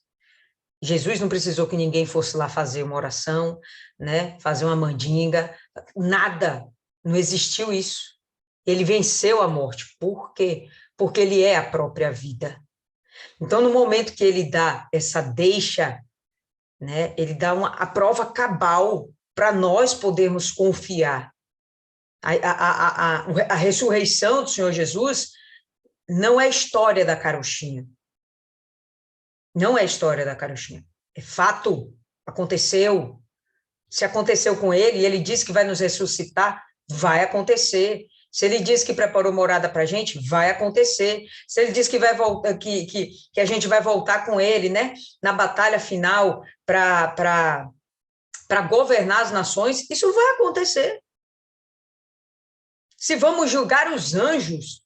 Jesus não precisou que ninguém fosse lá fazer uma oração, né? Fazer uma mandinga, nada, não existiu isso. Ele venceu a morte. Por quê? Porque ele é a própria vida. Então, no momento que ele dá essa deixa, né, ele dá a prova cabal para nós podermos confiar. A ressurreição do Senhor Jesus não é história da carochinha. Não é história da carochinha. É fato. Aconteceu. Se aconteceu com ele, e ele disse que vai nos ressuscitar, vai acontecer. Se ele disse que preparou morada para a gente, vai acontecer. Se ele disse que vai voltar, que a gente vai voltar com ele, né, na batalha final para governar as nações, isso vai acontecer. Se vamos julgar os anjos,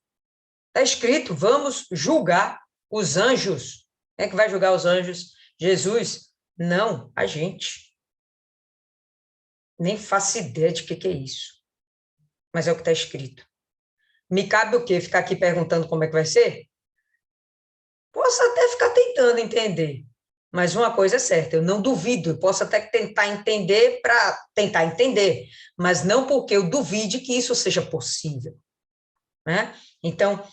está escrito, vamos julgar os anjos. Quem é que vai julgar os anjos? Jesus? Não, a gente. Nem faço ideia de que é isso. Mas é o que está escrito. Me cabe o quê? Ficar aqui perguntando como é que vai ser? Posso até ficar tentando entender. Mas uma coisa é certa, eu não duvido. Eu posso até tentar entender para tentar entender. Mas não porque eu duvide que isso seja possível. Né? Então,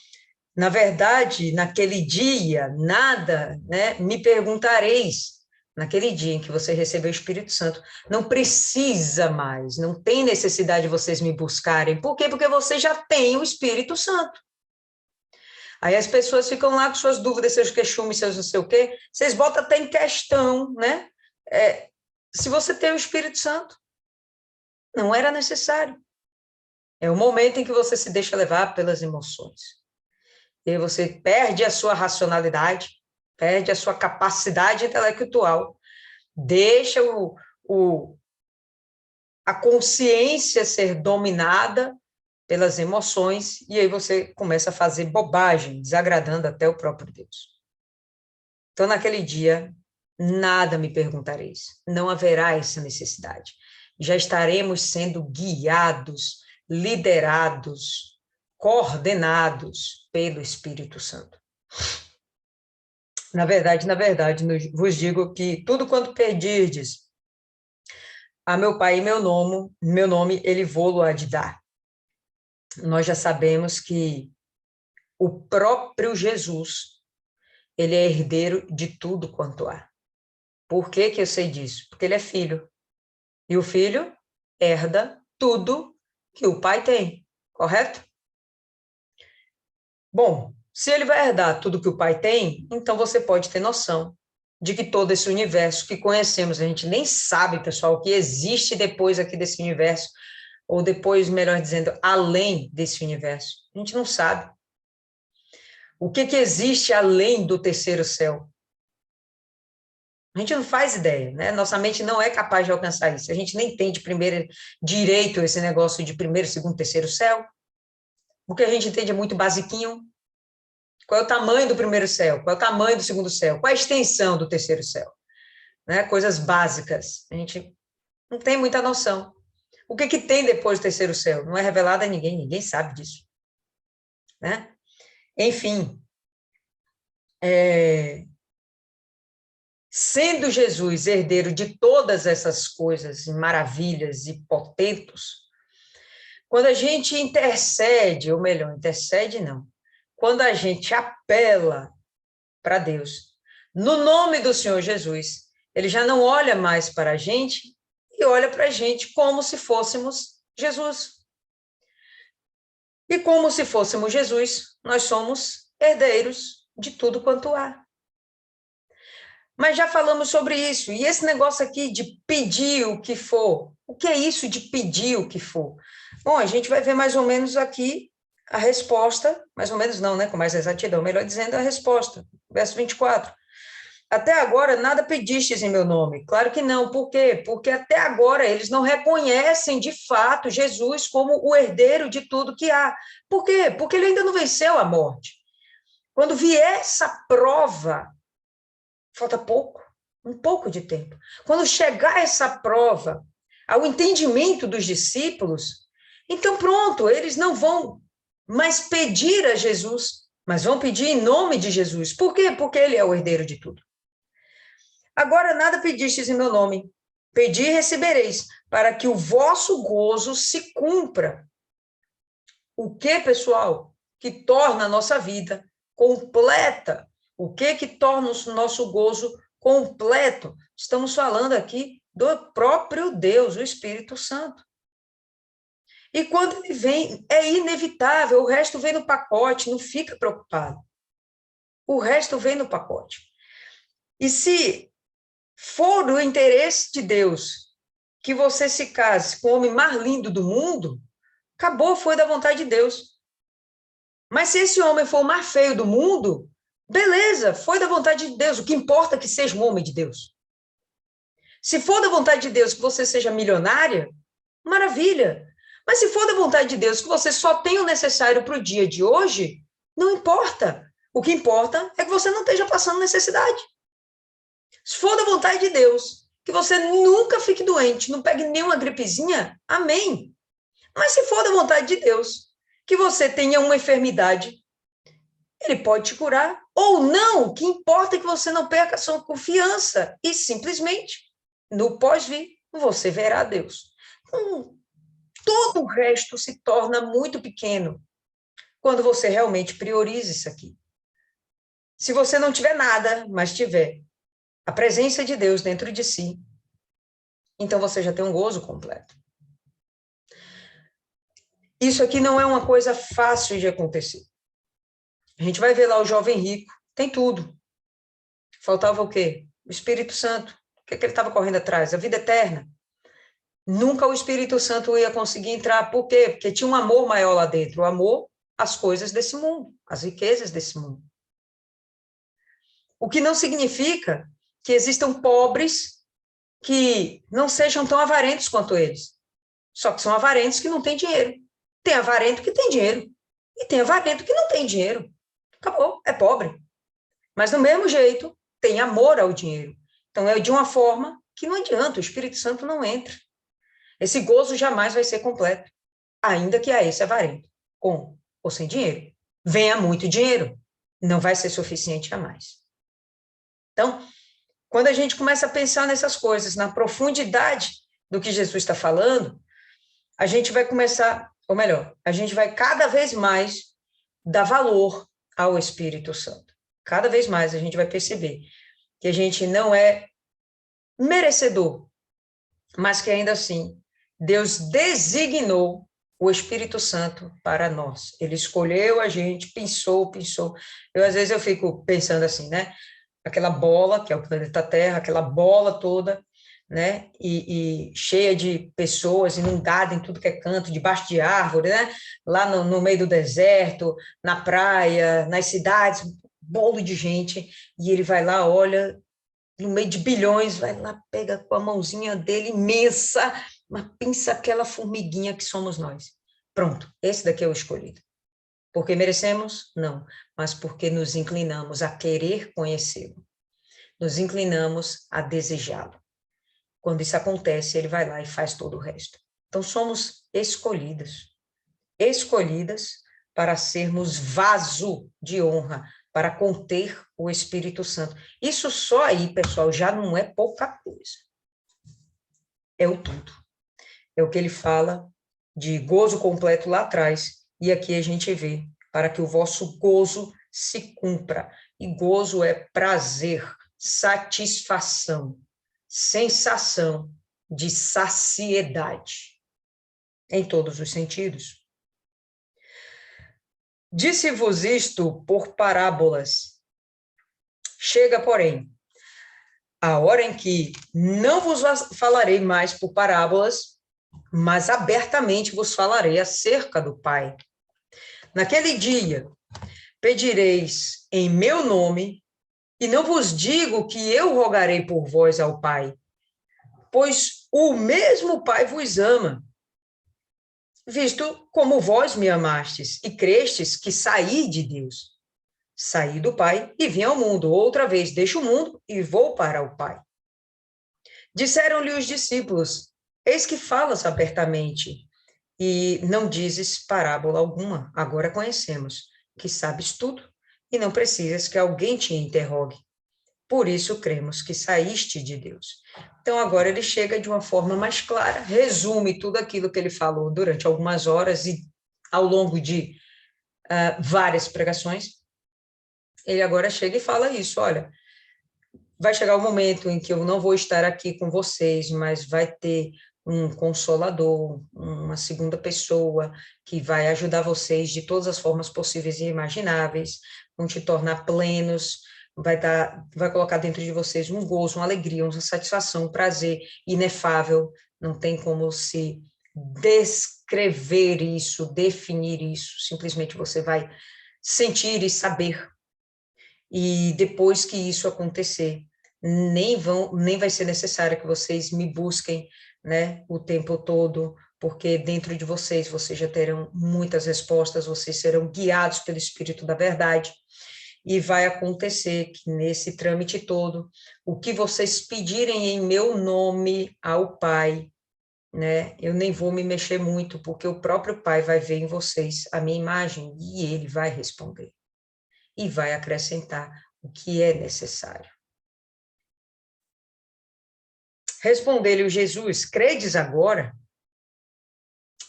na verdade, naquele dia, nada, né, me perguntareis. Naquele dia em que você recebeu o Espírito Santo, não precisa mais, não tem necessidade de vocês me buscarem. Por quê? Porque você já tem o Espírito Santo. Aí as pessoas ficam lá com suas dúvidas, seus queixumes, seus não sei o quê, vocês botam até em questão, né? Se você tem o Espírito Santo, não era necessário. É o momento em que você se deixa levar pelas emoções. E você perde a sua racionalidade, perde a sua capacidade intelectual, deixa a consciência ser dominada pelas emoções, e aí você começa a fazer bobagem, desagradando até o próprio Deus. Então, naquele dia, nada me perguntareis, não haverá essa necessidade. Já estaremos sendo guiados, liderados, coordenados pelo Espírito Santo. Na verdade, vos digo que tudo quanto pedirdes a meu Pai em meu nome, ele vô-lo há de dar. Nós já sabemos que o próprio Jesus, ele é herdeiro de tudo quanto há. Por que que eu sei disso? Porque ele é filho. E o filho herda tudo que o pai tem, correto? Bom, se ele vai herdar tudo que o pai tem, então você pode ter noção de que todo esse universo que conhecemos, a gente nem sabe, pessoal, o que existe depois aqui desse universo, ou depois, melhor dizendo, além desse universo. A gente não sabe. O que existe além do terceiro céu? A gente não faz ideia, né? Nossa mente não é capaz de alcançar isso. A gente nem tem de primeiro direito esse negócio de primeiro, segundo, terceiro céu. O que a gente entende é muito basiquinho. Qual é o tamanho do primeiro céu? Qual é o tamanho do segundo céu? Qual é a extensão do terceiro céu? Né? Coisas básicas. A gente não tem muita noção. O que tem depois do terceiro céu? Não é revelado a ninguém, ninguém sabe disso. Né? Enfim, sendo Jesus herdeiro de todas essas coisas maravilhas e potentos, quando a gente intercede, ou melhor, intercede não, quando a gente apela para Deus, no nome do Senhor Jesus, ele já não olha mais para a gente e olha para a gente como se fôssemos Jesus. E como se fôssemos Jesus, nós somos herdeiros de tudo quanto há. Mas já falamos sobre isso. E esse negócio aqui de pedir o que for, o que é isso de pedir o que for? Bom, a gente vai ver mais ou menos aqui a resposta, mais ou menos não, né? Com mais exatidão, melhor dizendo, a resposta. Verso 24. Até agora nada pedistes em meu nome. Claro que não. Por quê? Porque até agora eles não reconhecem de fato Jesus como o herdeiro de tudo que há. Por quê? Porque ele ainda não venceu a morte. Quando vier essa prova, falta pouco, um pouco de tempo. Quando chegar essa prova ao entendimento dos discípulos, então pronto, eles não vão mais pedir a Jesus, mas vão pedir em nome de Jesus. Por quê? Porque ele é o herdeiro de tudo. Agora nada pedistes em meu nome. Pedi e recebereis, para que o vosso gozo se cumpra. O que, pessoal? Que torna a nossa vida completa, O que torna o nosso gozo completo? Estamos falando aqui do próprio Deus, o Espírito Santo. E quando ele vem, é inevitável, o resto vem no pacote, não fica preocupado. O resto vem no pacote. E se for do interesse de Deus que você se case com o homem mais lindo do mundo, acabou, foi da vontade de Deus. Mas se esse homem for o mais feio do mundo, beleza, foi da vontade de Deus. O que importa é que seja um homem de Deus. Se for da vontade de Deus que você seja milionária, maravilha. Mas se for da vontade de Deus que você só tenha o necessário para o dia de hoje, não importa. O que importa é que você não esteja passando necessidade. Se for da vontade de Deus que você nunca fique doente, não pegue nenhuma gripezinha, amém. Mas se for da vontade de Deus que você tenha uma enfermidade, ele pode te curar ou não. O que importa é que você não perca a sua confiança e simplesmente, no pós-vir, você verá Deus. Todo o resto se torna muito pequeno quando você realmente prioriza isso aqui. Se você não tiver nada, mas tiver a presença de Deus dentro de si, então você já tem um gozo completo. Isso aqui não é uma coisa fácil de acontecer. A gente vai ver lá o jovem rico, tem tudo. Faltava o quê? O Espírito Santo. O que ele estava correndo atrás? A vida eterna. Nunca o Espírito Santo ia conseguir entrar. Por quê? Porque tinha um amor maior lá dentro. O amor às coisas desse mundo, às riquezas desse mundo. O que não significa que existam pobres que não sejam tão avarentos quanto eles. Só que são avarentos que não têm dinheiro. Tem avarento que tem dinheiro. E tem avarento que não tem dinheiro. Acabou, é pobre. Mas, do mesmo jeito, tem amor ao dinheiro. Então, é de uma forma que não adianta, o Espírito Santo não entra. Esse gozo jamais vai ser completo, ainda que a esse avarento, com ou sem dinheiro. Venha muito dinheiro, não vai ser suficiente jamais. Então, quando a gente começa a pensar nessas coisas, na profundidade do que Jesus está falando, a gente vai começar, ou melhor, a gente vai cada vez mais dar valor ao Espírito Santo. Cada vez mais a gente vai perceber que a gente não é merecedor, mas que ainda assim Deus designou o Espírito Santo para nós. Ele escolheu a gente, pensou. Às vezes eu fico pensando assim, né? Aquela bola, que é o planeta Terra, aquela bola toda, né? E cheia de pessoas, inundada em tudo que é canto, debaixo de árvore, né? Lá no meio do deserto, na praia, nas cidades, bolo de gente, e ele vai lá, olha, no meio de bilhões, vai lá, pega com a mãozinha dele imensa, mas pensa aquela formiguinha que somos nós. Pronto, esse daqui é o escolhido. Porque merecemos? Não, mas porque nos inclinamos a querer conhecê-lo. Nos inclinamos a desejá-lo. Quando isso acontece, ele vai lá e faz todo o resto. Então, somos escolhidas para sermos vaso de honra, para conter o Espírito Santo. Isso só aí, pessoal, já não é pouca coisa. É o tudo. É o que ele fala de gozo completo lá atrás, e aqui a gente vê, para que o vosso gozo se cumpra. E gozo é prazer, satisfação, sensação de saciedade, em todos os sentidos. Disse-vos isto por parábolas. Chega, porém, a hora em que não vos falarei mais por parábolas, mas abertamente vos falarei acerca do Pai. Naquele dia, pedireis em meu nome, e não vos digo que eu rogarei por vós ao Pai, pois o mesmo Pai vos ama, visto como vós me amastes e crestes que saí de Deus. Saí do Pai e vim ao mundo. Outra vez deixo o mundo e vou para o Pai. Disseram-lhe os discípulos, eis que falas abertamente e não dizes parábola alguma. Agora conhecemos que sabes tudo e não precisas que alguém te interrogue. Por isso cremos que saíste de Deus. Então, agora ele chega de uma forma mais clara, resume tudo aquilo que ele falou durante algumas horas e ao longo de várias pregações, ele agora chega e fala isso, olha, vai chegar o momento em que eu não vou estar aqui com vocês, mas vai ter um consolador, uma segunda pessoa que vai ajudar vocês de todas as formas possíveis e imagináveis, vão te tornar plenos, vai colocar dentro de vocês um gozo, uma alegria, uma satisfação, um prazer inefável, não tem como se descrever isso, definir isso, simplesmente você vai sentir e saber. E depois que isso acontecer, nem vai ser necessário que vocês me busquem, né, o tempo todo, porque dentro de vocês já terão muitas respostas, vocês serão guiados pelo Espírito da verdade, e vai acontecer que nesse trâmite todo, o que vocês pedirem em meu nome ao Pai, né, eu nem vou me mexer muito, porque o próprio Pai vai ver em vocês a minha imagem, e ele vai responder. E vai acrescentar o que é necessário. Respondeu-lhe Jesus, credes agora?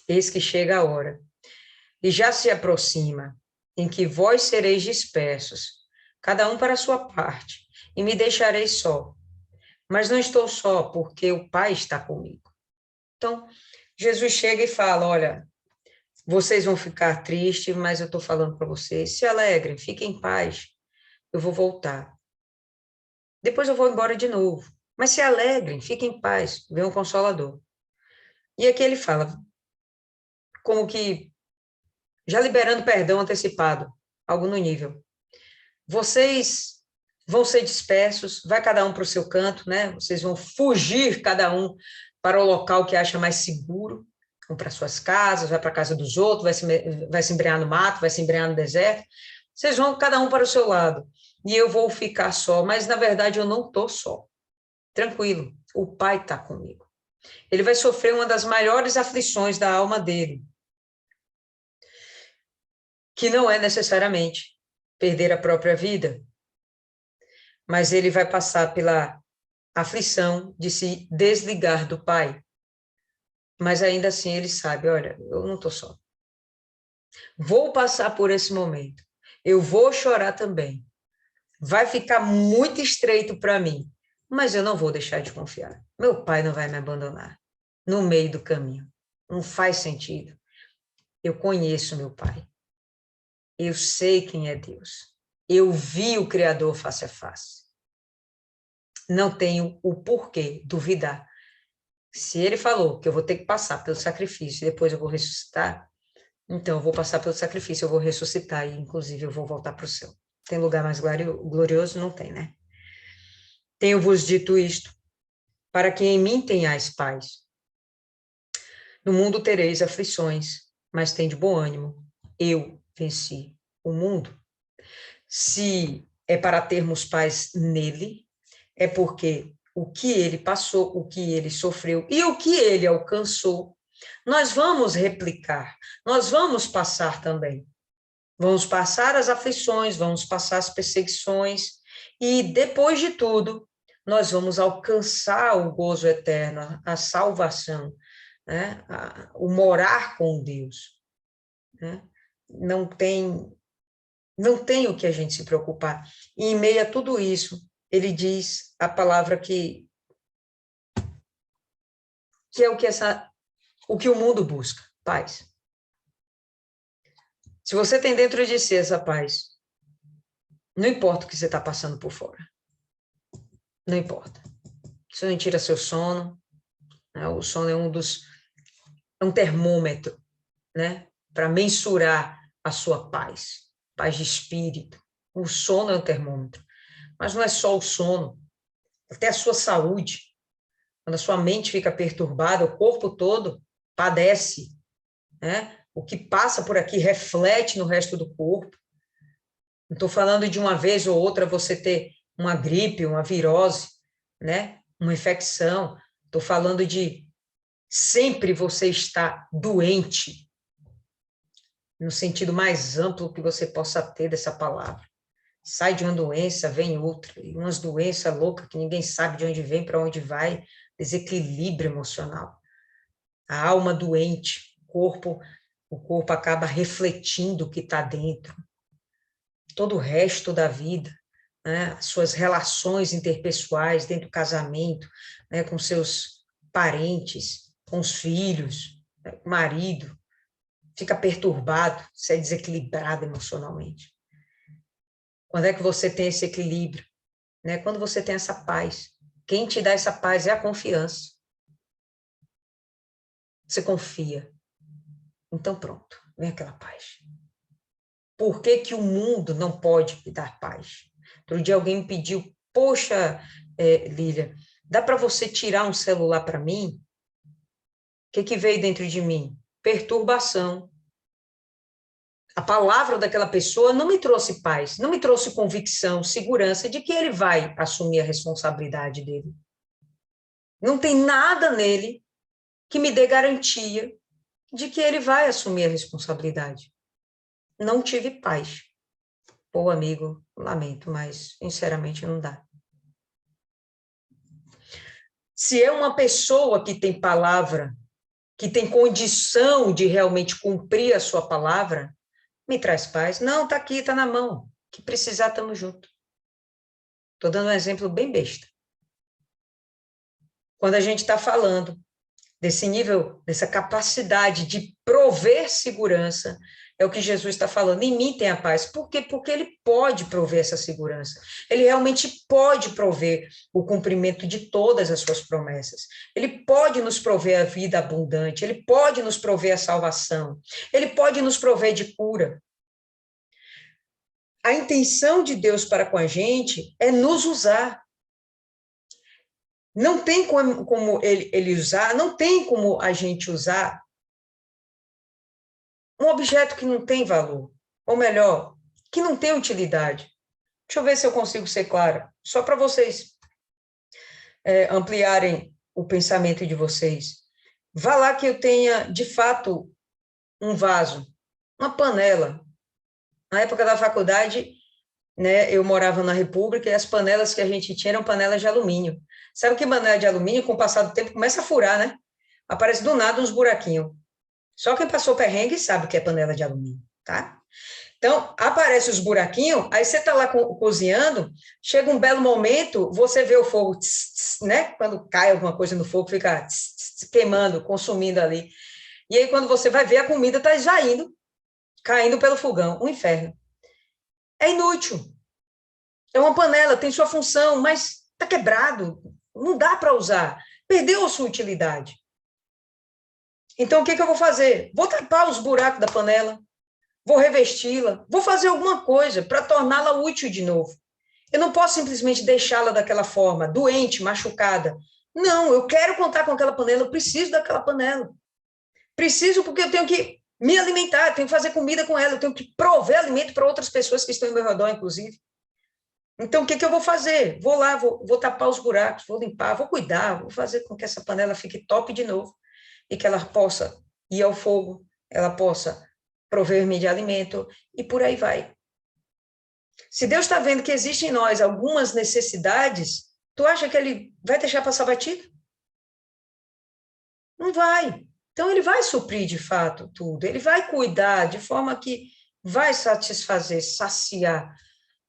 Eis que chega a hora, e já se aproxima, em que vós sereis dispersos, cada um para a sua parte, e me deixareis só. Mas não estou só, porque o Pai está comigo. Então, Jesus chega e fala, olha, vocês vão ficar tristes, mas eu estou falando para vocês, se alegrem, fiquem em paz, eu vou voltar. Depois eu vou embora de novo. Mas se alegrem, fiquem em paz, vem um Consolador. E aqui ele fala, como que, já liberando perdão antecipado, algo no nível. Vocês vão ser dispersos, vai cada um para o seu canto, né? Vocês vão fugir cada um para o local que acha mais seguro, vão para suas casas, vai para a casa dos outros, vai se embrenhar no mato, vai se embrenhar no deserto. Vocês vão cada um para o seu lado. E eu vou ficar só, mas na verdade eu não estou só. Tranquilo, o Pai está comigo. Ele vai sofrer uma das maiores aflições da alma dele, que não é necessariamente perder a própria vida, mas ele vai passar pela aflição de se desligar do Pai. Mas ainda assim ele sabe, olha, eu não estou só. Vou passar por esse momento. Eu vou chorar também. Vai ficar muito estreito para mim, mas eu não vou deixar de confiar. Meu Pai não vai me abandonar no meio do caminho. Não faz sentido. Eu conheço meu Pai. Eu sei quem é Deus. Eu vi o Criador face a face. Não tenho o porquê duvidar. Se ele falou que eu vou ter que passar pelo sacrifício e depois eu vou ressuscitar, então eu vou passar pelo sacrifício, eu vou ressuscitar e inclusive eu vou voltar para o céu. Tem lugar mais glorioso? Não tem, né? Tenho-vos dito isto, para que em mim tenhais paz. No mundo tereis aflições, mas tende bom ânimo. Eu venci o mundo. Se é para termos paz nele, é porque o que ele passou, o que ele sofreu e o que ele alcançou, nós vamos replicar, nós vamos passar também. Vamos passar as aflições, vamos passar as perseguições e, depois de tudo, nós vamos alcançar o gozo eterno, a salvação, né? O morar com Deus. Né? Não tem o que a gente se preocupar. E, em meio a tudo isso, ele diz a palavra que é o que o mundo busca, paz. Se você tem dentro de si essa paz, não importa o que você está passando por fora. Não importa. Isso não tira seu sono. Né? O sono é um termômetro, né? Para mensurar a sua paz. Paz de espírito. O sono é um termômetro. Mas não é só o sono. Até a sua saúde. Quando a sua mente fica perturbada, o corpo todo padece, né? O que passa por aqui reflete no resto do corpo. Não estou falando de uma vez ou outra você ter uma gripe, uma virose, né? Uma infecção. Estou falando de sempre você estar doente, no sentido mais amplo que você possa ter dessa palavra. Sai de uma doença, vem outra, e umas doenças loucas que ninguém sabe de onde vem, para onde vai, desequilíbrio emocional. A alma doente, o corpo acaba refletindo o que está dentro. todo o resto da vida, né? As suas relações interpessoais dentro do casamento, né? Com seus parentes, com os filhos, né? Com o marido, fica perturbado, você é desequilibrado emocionalmente. Quando é que você tem esse equilíbrio? Né? Quando você tem essa paz. Quem te dá essa paz é a confiança. Você confia. Então pronto, vem aquela paz. Por que que o mundo não pode me dar paz? Outro dia alguém me pediu, poxa, Lília, dá para você tirar um celular para mim? O que veio dentro de mim? Perturbação. A palavra daquela pessoa não me trouxe paz, não me trouxe convicção, segurança de que ele vai assumir a responsabilidade dele. Não tem nada nele que me dê garantia de que ele vai assumir a responsabilidade. Não tive paz. Pô, amigo, lamento, mas sinceramente não dá. Se é uma pessoa que tem palavra, que tem condição de realmente cumprir a sua palavra, me traz paz. Não, tá aqui, tá na mão. Que precisar, estamos juntos. Estou dando um exemplo bem besta. Quando a gente está falando desse nível, dessa capacidade de prover segurança, é o que Jesus está falando. Em mim tem a paz. Por quê? Porque ele pode prover essa segurança. Ele realmente pode prover o cumprimento de todas as suas promessas. Ele pode nos prover a vida abundante. Ele pode nos prover a salvação. Ele pode nos prover de cura. A intenção de Deus para com a gente é nos usar. Não tem como ele usar, não tem como a gente usar um objeto que não tem valor, ou melhor, que não tem utilidade. Deixa eu ver se eu consigo ser clara, só para vocês ampliarem o pensamento de vocês. Vá lá que eu tenha, de fato, um vaso, uma panela. Na época da faculdade, né, eu morava na República e as panelas que a gente tinha eram panelas de alumínio. Sabe que panela de alumínio, com o passar do tempo, começa a furar, né? Aparece do nada uns buraquinhos. Só quem passou perrengue sabe o que é panela de alumínio, tá? Então, aparece os buraquinhos, aí você está lá cozinhando, chega um belo momento, você vê o fogo, né? Quando cai alguma coisa no fogo, fica queimando, consumindo ali. E aí, quando você vai ver, a comida está esvaindo, caindo pelo fogão, um inferno. É inútil. É uma panela, tem sua função, mas está quebrado, não dá para usar, perdeu a sua utilidade. Então, o que eu vou fazer? Vou tapar os buracos da panela, vou revesti-la, vou fazer alguma coisa para torná-la útil de novo. Eu não posso simplesmente deixá-la daquela forma, doente, machucada. Não, eu quero contar com aquela panela, eu preciso daquela panela. Preciso porque eu tenho que me alimentar, eu tenho que fazer comida com ela, eu tenho que prover alimento para outras pessoas que estão ao meu redor, inclusive. Então, o que eu vou fazer? Vou lá, vou tapar os buracos, vou limpar, vou cuidar, vou fazer com que essa panela fique top de novo e que ela possa ir ao fogo, ela possa prover-me de alimento e por aí vai. Se Deus está vendo que existe em nós algumas necessidades, tu acha que ele vai deixar passar batido? Não vai. Então, ele vai suprir de fato tudo, ele vai cuidar de forma que vai satisfazer, saciar,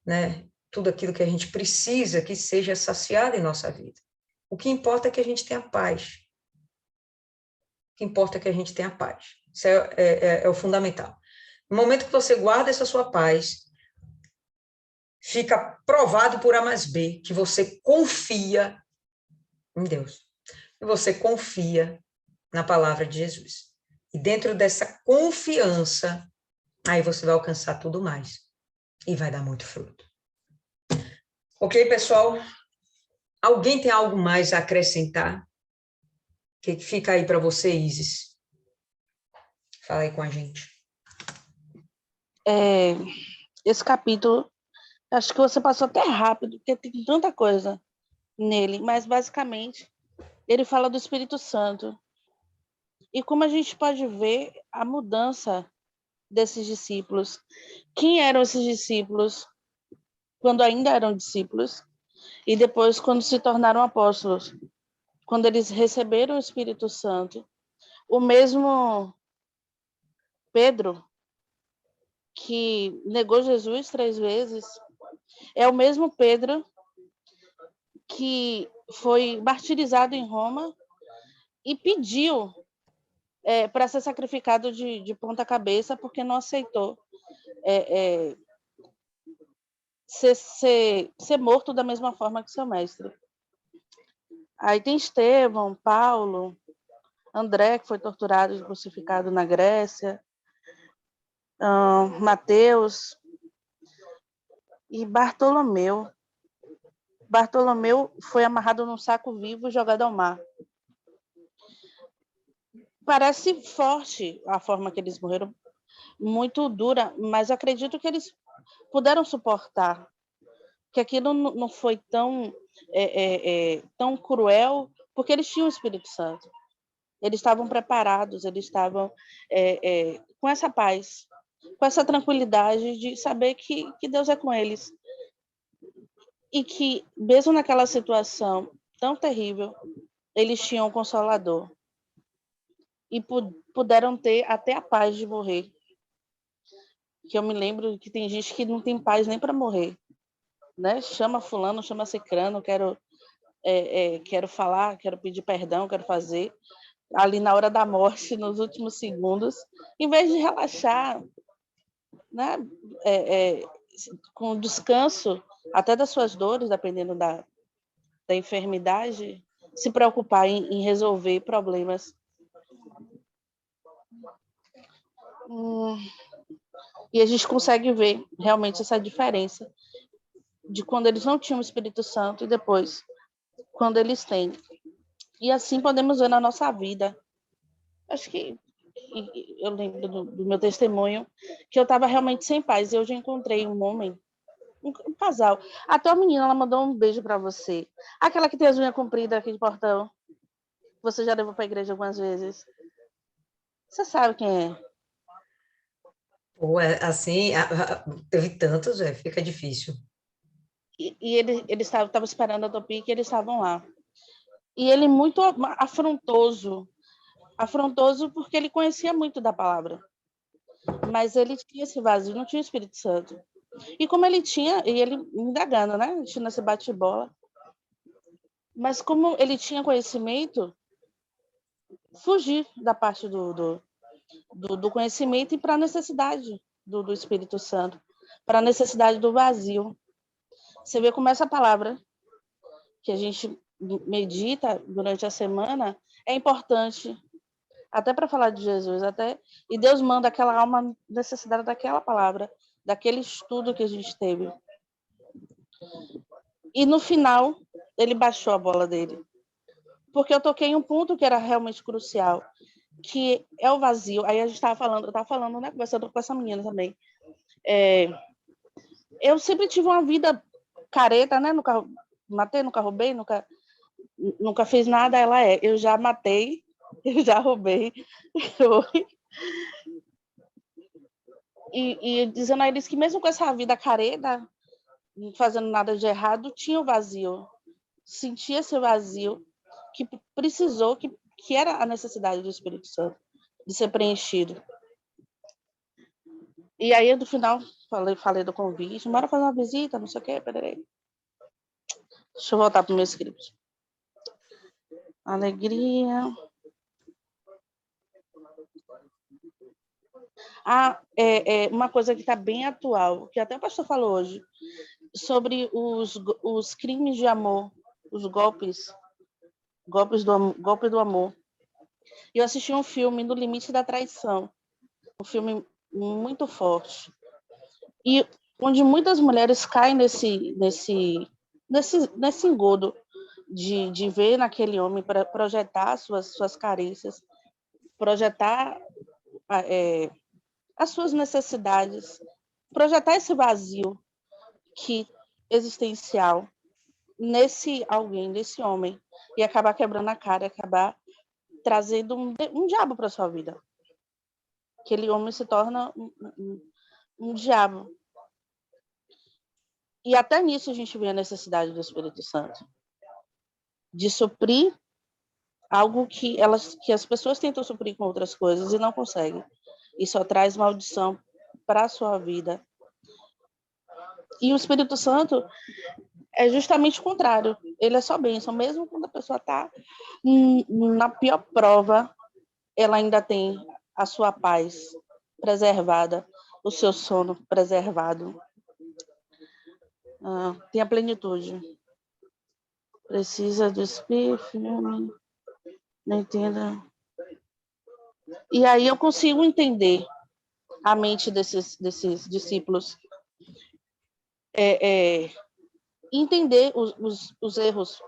né? Tudo aquilo que a gente precisa que seja saciado em nossa vida. O que importa é que a gente tenha paz. O que importa é que a gente tenha paz. Isso é o fundamental. No momento que você guarda essa sua paz, fica provado por A mais B que você confia em Deus. E você confia na palavra de Jesus. E dentro dessa confiança, aí você vai alcançar tudo mais. E vai dar muito fruto. Ok, pessoal? Alguém tem algo mais a acrescentar? O que fica aí para você, Isis? Fala aí com a gente. Esse capítulo, acho que você passou até rápido, porque tem tanta coisa nele, mas basicamente ele fala do Espírito Santo. E como a gente pode ver a mudança desses discípulos. Quem eram esses discípulos quando ainda eram discípulos e depois quando se tornaram apóstolos? Quando eles receberam o Espírito Santo, o mesmo Pedro, que negou Jesus 3 vezes, é o mesmo Pedro que foi martirizado em Roma e pediu para ser sacrificado de ponta cabeça porque não aceitou ser morto da mesma forma que seu mestre. Aí tem Estevão, Paulo, André, que foi torturado e crucificado na Grécia, Mateus e Bartolomeu. Bartolomeu foi amarrado num saco vivo e jogado ao mar. Parece forte a forma que eles morreram, muito dura, mas acredito que eles puderam suportar, que aquilo não foi tão cruel, porque eles tinham o Espírito Santo. Eles estavam preparados, eles estavam com essa paz, com essa tranquilidade de saber que Deus é com eles. E que, mesmo naquela situação tão terrível, eles tinham um Consolador. E puderam ter até a paz de morrer. Que eu me lembro que tem gente que não tem paz nem para morrer. Né? Chama fulano, chama cicrano, quero falar, quero pedir perdão, quero fazer. Ali na hora da morte, nos últimos segundos, em vez de relaxar, né? Com descanso, até das suas dores, dependendo da enfermidade, se preocupar em resolver problemas. E a gente consegue ver realmente essa diferença de quando eles não tinham o Espírito Santo e depois, quando eles têm. E assim podemos ver na nossa vida. Acho que eu lembro do meu testemunho, que eu estava realmente sem paz. E hoje eu encontrei um homem, um casal. Até a menina, ela mandou um beijo para você. Aquela que tem as unhas compridas aqui de portão. Você já levou para a igreja algumas vezes. Você sabe quem é. Ou assim, teve tantos, fica difícil. E eles estavam esperando a Topic e eles estavam lá. E ele muito afrontoso porque ele conhecia muito da palavra. Mas ele tinha esse vazio, não tinha o Espírito Santo. E como ele tinha, e ele indagando, né? Tinha esse bate-bola. Mas como ele tinha conhecimento, fugir da parte do conhecimento e para a necessidade do Espírito Santo, para a necessidade do vazio. Você vê como essa palavra que a gente medita durante a semana é importante, até para falar de Jesus, e Deus manda aquela alma necessitada daquela palavra, daquele estudo que a gente teve. E no final, ele baixou a bola dele. Porque eu toquei em um ponto que era realmente crucial, que é o vazio. Aí a gente eu estava falando, né, conversando com essa menina também. Eu sempre tive uma vida careta, né? Nunca matei, nunca roubei, nunca fiz nada. Eu já matei, eu já roubei. E dizendo a eles que mesmo com essa vida careta, não fazendo nada de errado, tinha o vazio. Sentia esse vazio que precisou, que era a necessidade do Espírito Santo, de ser preenchido. E aí, no final, falei do convite, bora fazer uma visita, não sei o quê, peraí. Deixa eu voltar para o meu script. Alegria. Uma coisa que está bem atual, que até o pastor falou hoje, sobre os crimes de amor, os golpe do amor. Eu assisti um filme, No Limite da Traição, um filme muito forte, e onde muitas mulheres caem nesse engodo de ver naquele homem para projetar suas carências, projetar as suas necessidades, projetar esse vazio existencial nesse alguém, nesse homem, e acabar quebrando a cara, acabar trazendo um diabo para sua vida. Aquele homem se torna um diabo. E até nisso a gente vê a necessidade do Espírito Santo, de suprir algo que as pessoas tentam suprir com outras coisas e não conseguem. E só traz maldição para a sua vida. E o Espírito Santo é justamente o contrário. Ele é só bênção. Mesmo quando a pessoa está na pior prova, ela ainda tem a sua paz preservada, o seu sono preservado. Tem a plenitude. Precisa do Espírito, não entenda. E aí eu consigo entender a mente desses discípulos, entender os erros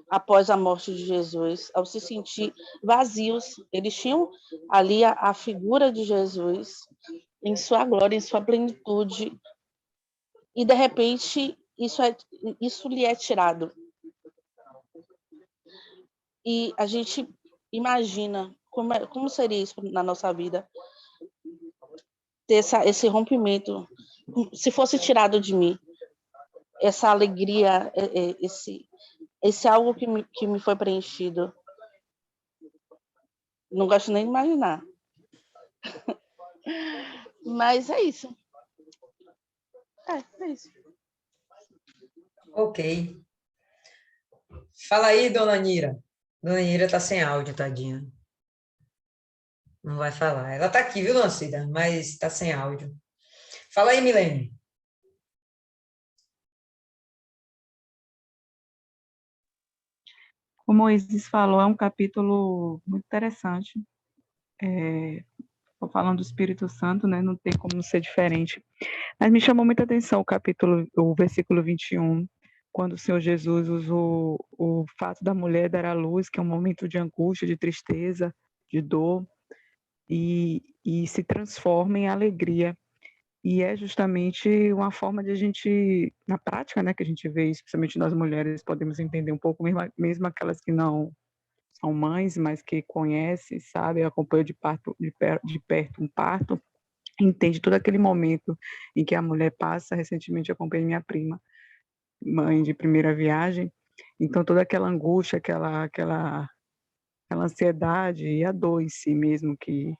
após a morte de Jesus, ao se sentir vazios. Eles tinham ali a figura de Jesus em sua glória, em sua plenitude, e de repente isso lhe é tirado. E a gente imagina como seria isso na nossa vida, ter esse rompimento, se fosse tirado de mim, essa alegria, esse algo que me foi preenchido. Não gosto nem de imaginar. Mas é isso. É isso. Ok. Fala aí, dona Nira. Dona Nira tá sem áudio, tadinha. Não vai falar. Ela tá aqui, viu, dona Cida? Mas tá sem áudio. Fala aí, Milene. Como o Moisés falou, é um capítulo muito interessante. Estou falando do Espírito Santo, né? Não tem como ser diferente. Mas me chamou muita atenção o versículo 21, quando o Senhor Jesus usou o fato da mulher dar à luz, que é um momento de angústia, de tristeza, de dor, e se transforma em alegria. E é justamente uma forma de a gente, na prática, né, que a gente vê, especialmente nós mulheres, podemos entender um pouco, mesmo aquelas que não são mães, mas que conhecem, sabe, acompanham de perto um parto, entende todo aquele momento em que a mulher passa. Recentemente eu acompanhei minha prima, mãe de primeira viagem, então toda aquela angústia, aquela ansiedade e a dor em si mesmo que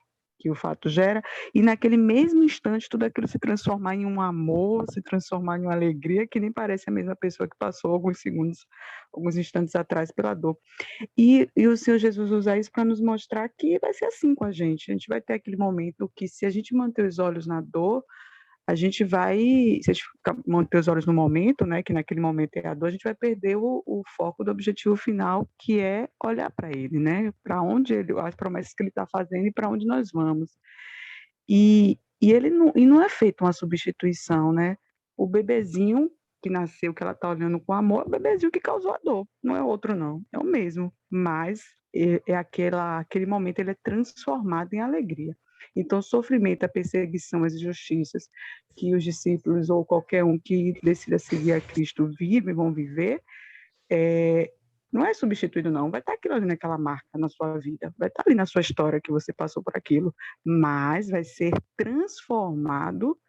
o fato gera, e naquele mesmo instante tudo aquilo se transformar em um amor, se transformar em uma alegria que nem parece a mesma pessoa que passou alguns instantes atrás pela dor. E o Senhor Jesus usa isso para nos mostrar que vai ser assim com a gente vai ter aquele momento que, se a gente manter os olhos na dor, a gente vai, se a gente manter os olhos no momento, né, que naquele momento é a dor, a gente vai perder o foco do objetivo final, que é olhar para ele, né, para onde as promessas que ele está fazendo e para onde nós vamos. E não é feita uma substituição, né? O bebezinho que nasceu, que ela está olhando com amor, é o bebezinho que causou a dor, não é outro não, é o mesmo, mas aquele momento ele é transformado em alegria. Então, o sofrimento, a perseguição, as injustiças que os discípulos ou qualquer um que decida seguir a Cristo vão viver, não é substituído, não. Vai estar aquilo ali naquela marca na sua vida, vai estar ali na sua história que você passou por aquilo, mas vai ser transformado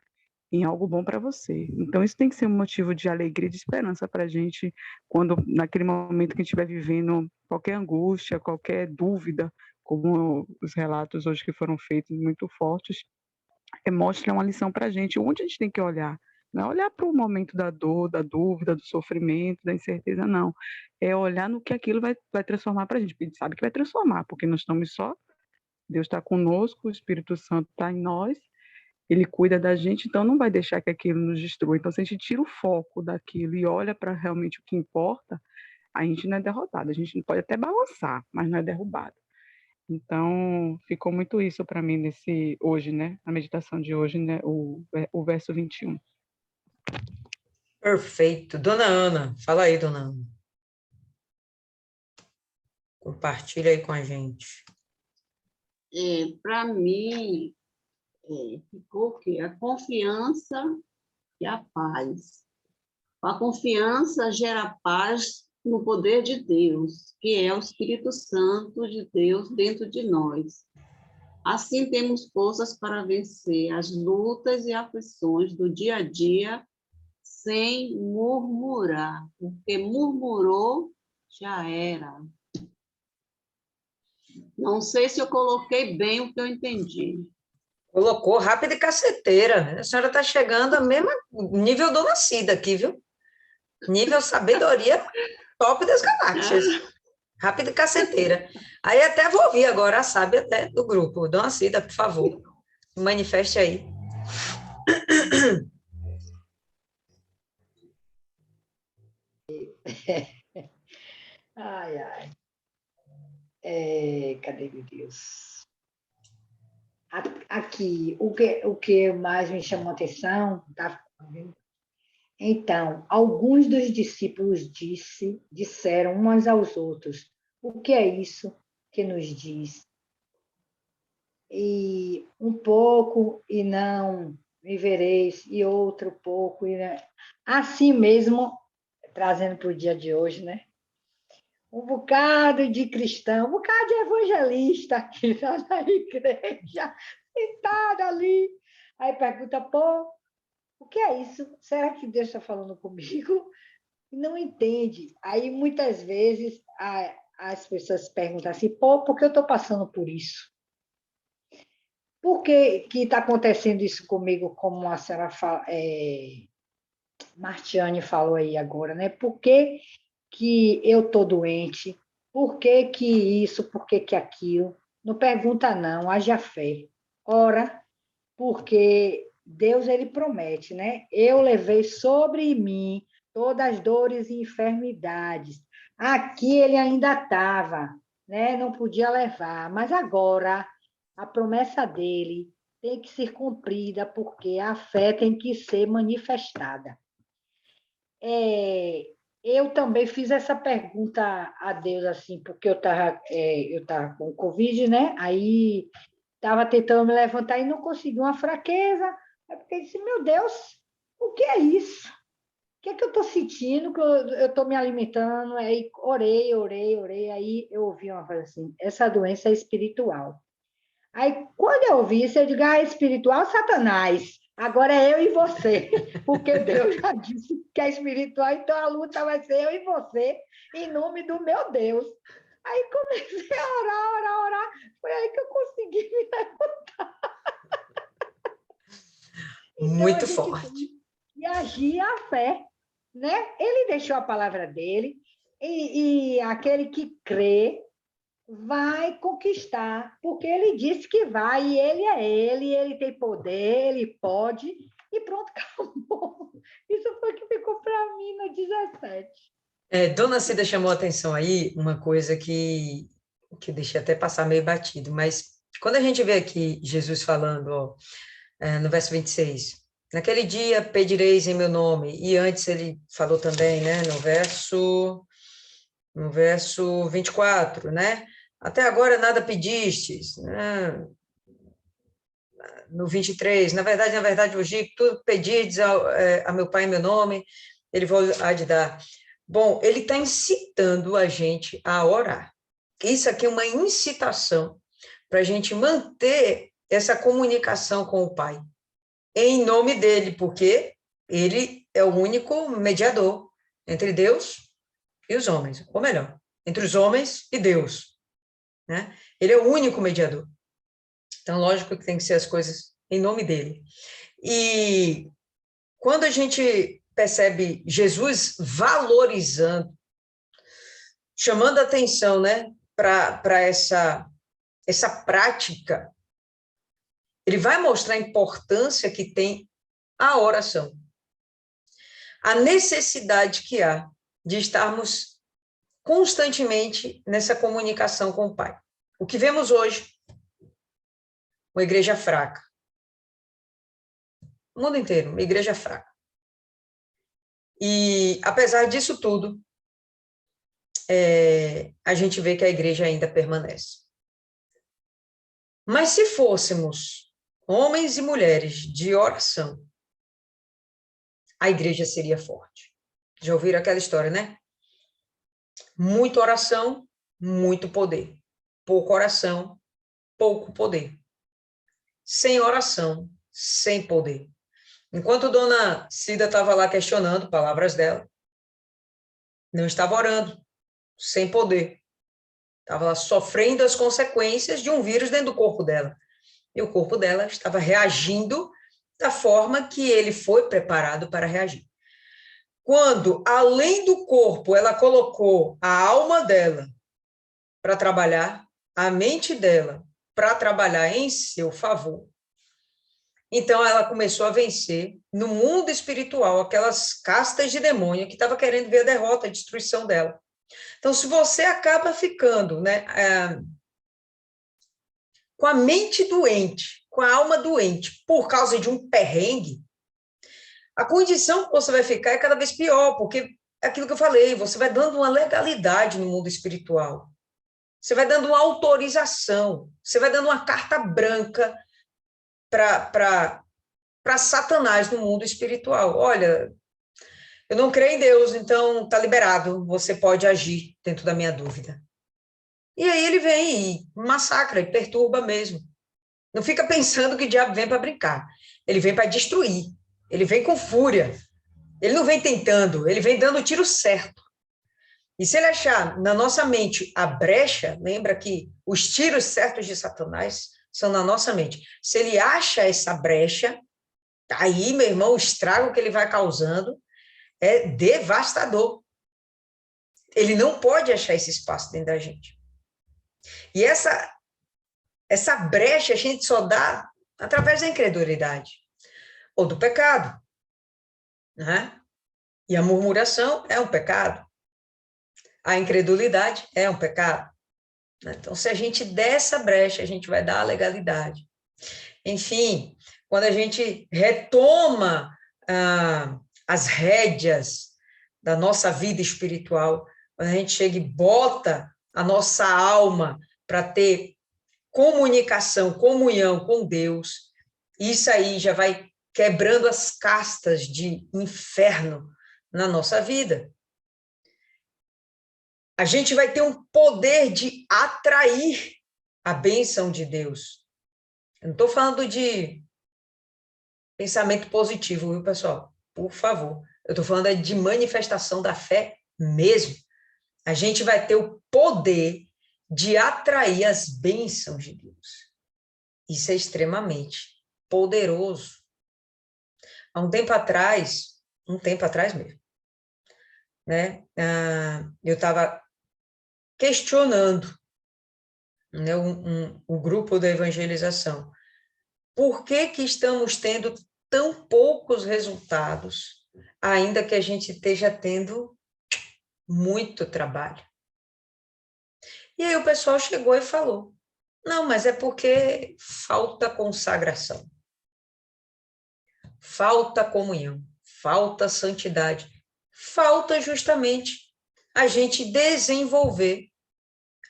em algo bom para você. Então, isso tem que ser um motivo de alegria e de esperança para a gente, quando, naquele momento que a gente estiver vivendo qualquer angústia, qualquer dúvida, como os relatos hoje que foram feitos, muito fortes, mostra uma lição para a gente, onde a gente tem que olhar. Não é olhar para o momento da dor, da dúvida, do sofrimento, da incerteza, não. É olhar no que aquilo vai transformar para a gente, porque a gente sabe que vai transformar, porque nós estamos só, Deus está conosco, o Espírito Santo está em nós, ele cuida da gente, então não vai deixar que aquilo nos destrua. Então, se a gente tira o foco daquilo e olha para realmente o que importa, a gente não é derrotado. A gente pode até balançar, mas não é derrubado. Então, ficou muito isso para mim hoje, né? Na meditação de hoje, né? O verso 21. Perfeito. Dona Ana, fala aí, dona Ana. Compartilha aí com a gente. Para mim, ficou o quê? A confiança e a paz. A confiança gera paz no poder de Deus, que é o Espírito Santo de Deus dentro de nós. Assim temos forças para vencer as lutas e aflições do dia a dia sem murmurar, porque murmurou, já era. Não sei se eu coloquei bem o que eu entendi. Colocou rápida e caceteira, né? A senhora está chegando a mesma nível Dona Cida aqui, viu? Nível sabedoria top das galáxias. Rápida e caceteira. Aí até vou ouvir agora a sábia até do grupo. Dona Cida, por favor, manifeste aí. Ai, ai. Cadê meu Deus? Aqui, o que mais me chamou a atenção, tá? Então, alguns dos discípulos disseram uns aos outros: o que é isso que nos diz? E um pouco e não me vereis, e outro pouco e não. Assim mesmo, trazendo para o dia de hoje, né? Um bocado de cristão, um bocado de evangelista aqui na igreja, sentado ali. Aí pergunta, pô, o que é isso? Será que Deus está falando comigo? Não entende. Aí, muitas vezes, as pessoas perguntam assim, pô, por que eu estou passando por isso? Por que está acontecendo isso comigo, como a senhora Martiane falou aí agora, né? Por que eu estou doente? Por que isso? Por que aquilo? Não pergunta, não, haja fé. Ora, porque Deus, ele promete, né? Eu levei sobre mim todas as dores e enfermidades. Aqui ele ainda estava, né? Não podia levar, mas agora a promessa dele tem que ser cumprida, porque a fé tem que ser manifestada. Eu também fiz essa pergunta a Deus, assim, porque eu tava com Covid, né? Aí estava tentando me levantar e não consegui, uma fraqueza. Aí eu disse, meu Deus, o que é isso? O que é que eu estou sentindo? Que eu estou me alimentando? Aí orei. Aí eu ouvi uma coisa assim, essa doença é espiritual. Aí, quando eu ouvi isso, eu digo, é espiritual, Satanás. Agora é eu e você, porque Deus já disse que é espiritual, então a luta vai ser eu e você, em nome do meu Deus. Aí comecei a orar. Foi aí que eu consegui me levantar. Muito Então, a gente forte. tem que agir a fé, né? Ele deixou a palavra dele, e aquele que crê vai conquistar, porque ele disse que vai, e ele tem poder, ele pode, e pronto, acabou. Isso foi o que ficou para mim no 17. Dona Cida chamou a atenção aí, uma coisa que eu deixei até passar meio batido, mas quando a gente vê aqui Jesus falando, ó, no verso 26, naquele dia pedireis em meu nome, e antes ele falou também, né, no verso 24, né, até agora nada pedistes, né, no 23, na verdade, vos digo, tudo pedirdes a meu Pai em meu nome, ele há de dar. Bom, ele está incitando a gente a orar. Isso aqui é uma incitação para a gente manter essa comunicação com o Pai, em nome dele, porque ele é o único mediador entre Deus e os homens, ou melhor, entre os homens e Deus, né? Ele é o único mediador. Então, lógico que tem que ser as coisas em nome dele. E quando a gente percebe Jesus valorizando, chamando a atenção, né, para essa prática, ele vai mostrar a importância que tem a oração, a necessidade que há de estarmos constantemente nessa comunicação com o Pai. O que vemos hoje, uma igreja fraca. O mundo inteiro, uma igreja fraca. E, apesar disso tudo, a gente vê que a igreja ainda permanece. Mas se fôssemos homens e mulheres de oração, a igreja seria forte. Já ouviram aquela história, né? Muita oração, muito poder. Pouca oração, pouco poder. Sem oração, sem poder. Enquanto Dona Cida estava lá questionando, palavras dela, não estava orando, sem poder. Estava lá sofrendo as consequências de um vírus dentro do corpo dela. E o corpo dela estava reagindo da forma que ele foi preparado para reagir. Quando, além do corpo, ela colocou a alma dela para trabalhar, a mente dela para trabalhar em seu favor, então ela começou a vencer no mundo espiritual aquelas castas de demônio que estavam querendo ver a derrota, a destruição dela. Então, se você acaba ficando, né, com a mente doente, com a alma doente, por causa de um perrengue, a condição que você vai ficar é cada vez pior, porque é aquilo que eu falei, você vai dando uma legalidade no mundo espiritual, você vai dando uma autorização, você vai dando uma carta branca para Satanás no mundo espiritual. Olha, eu não creio em Deus, então está liberado, você pode agir dentro da minha dúvida. E aí ele vem e massacra, e perturba mesmo. Não fica pensando que o diabo vem para brincar. Ele vem para destruir. Ele vem com fúria. Ele não vem tentando, ele vem dando o tiro certo. E se ele achar na nossa mente a brecha, lembra que os tiros certos de Satanás são na nossa mente. Se ele acha essa brecha, aí, meu irmão, o estrago que ele vai causando é devastador. Ele não pode achar esse espaço dentro da gente. E essa brecha a gente só dá através da incredulidade ou do pecado, né? E a murmuração é um pecado. A incredulidade é um pecado. Então, se a gente der essa brecha, a gente vai dar a legalidade. Enfim, quando a gente retoma as rédeas da nossa vida espiritual, quando a gente chega e bota a nossa alma para ter comunicação, comunhão com Deus, isso aí já vai quebrando as castas de inferno na nossa vida. A gente vai ter um poder de atrair a bênção de Deus. Eu não estou falando de pensamento positivo, viu, pessoal? Por favor. Eu estou falando de manifestação da fé mesmo. A gente vai ter o poder de atrair as bênçãos de Deus. Isso é extremamente poderoso. Há um tempo atrás mesmo, né, eu estava questionando, né, o grupo da evangelização. Por que estamos tendo tão poucos resultados, ainda que a gente esteja tendo muito trabalho? E aí o pessoal chegou e falou, não, mas é porque falta consagração, falta comunhão, falta santidade, falta justamente a gente desenvolver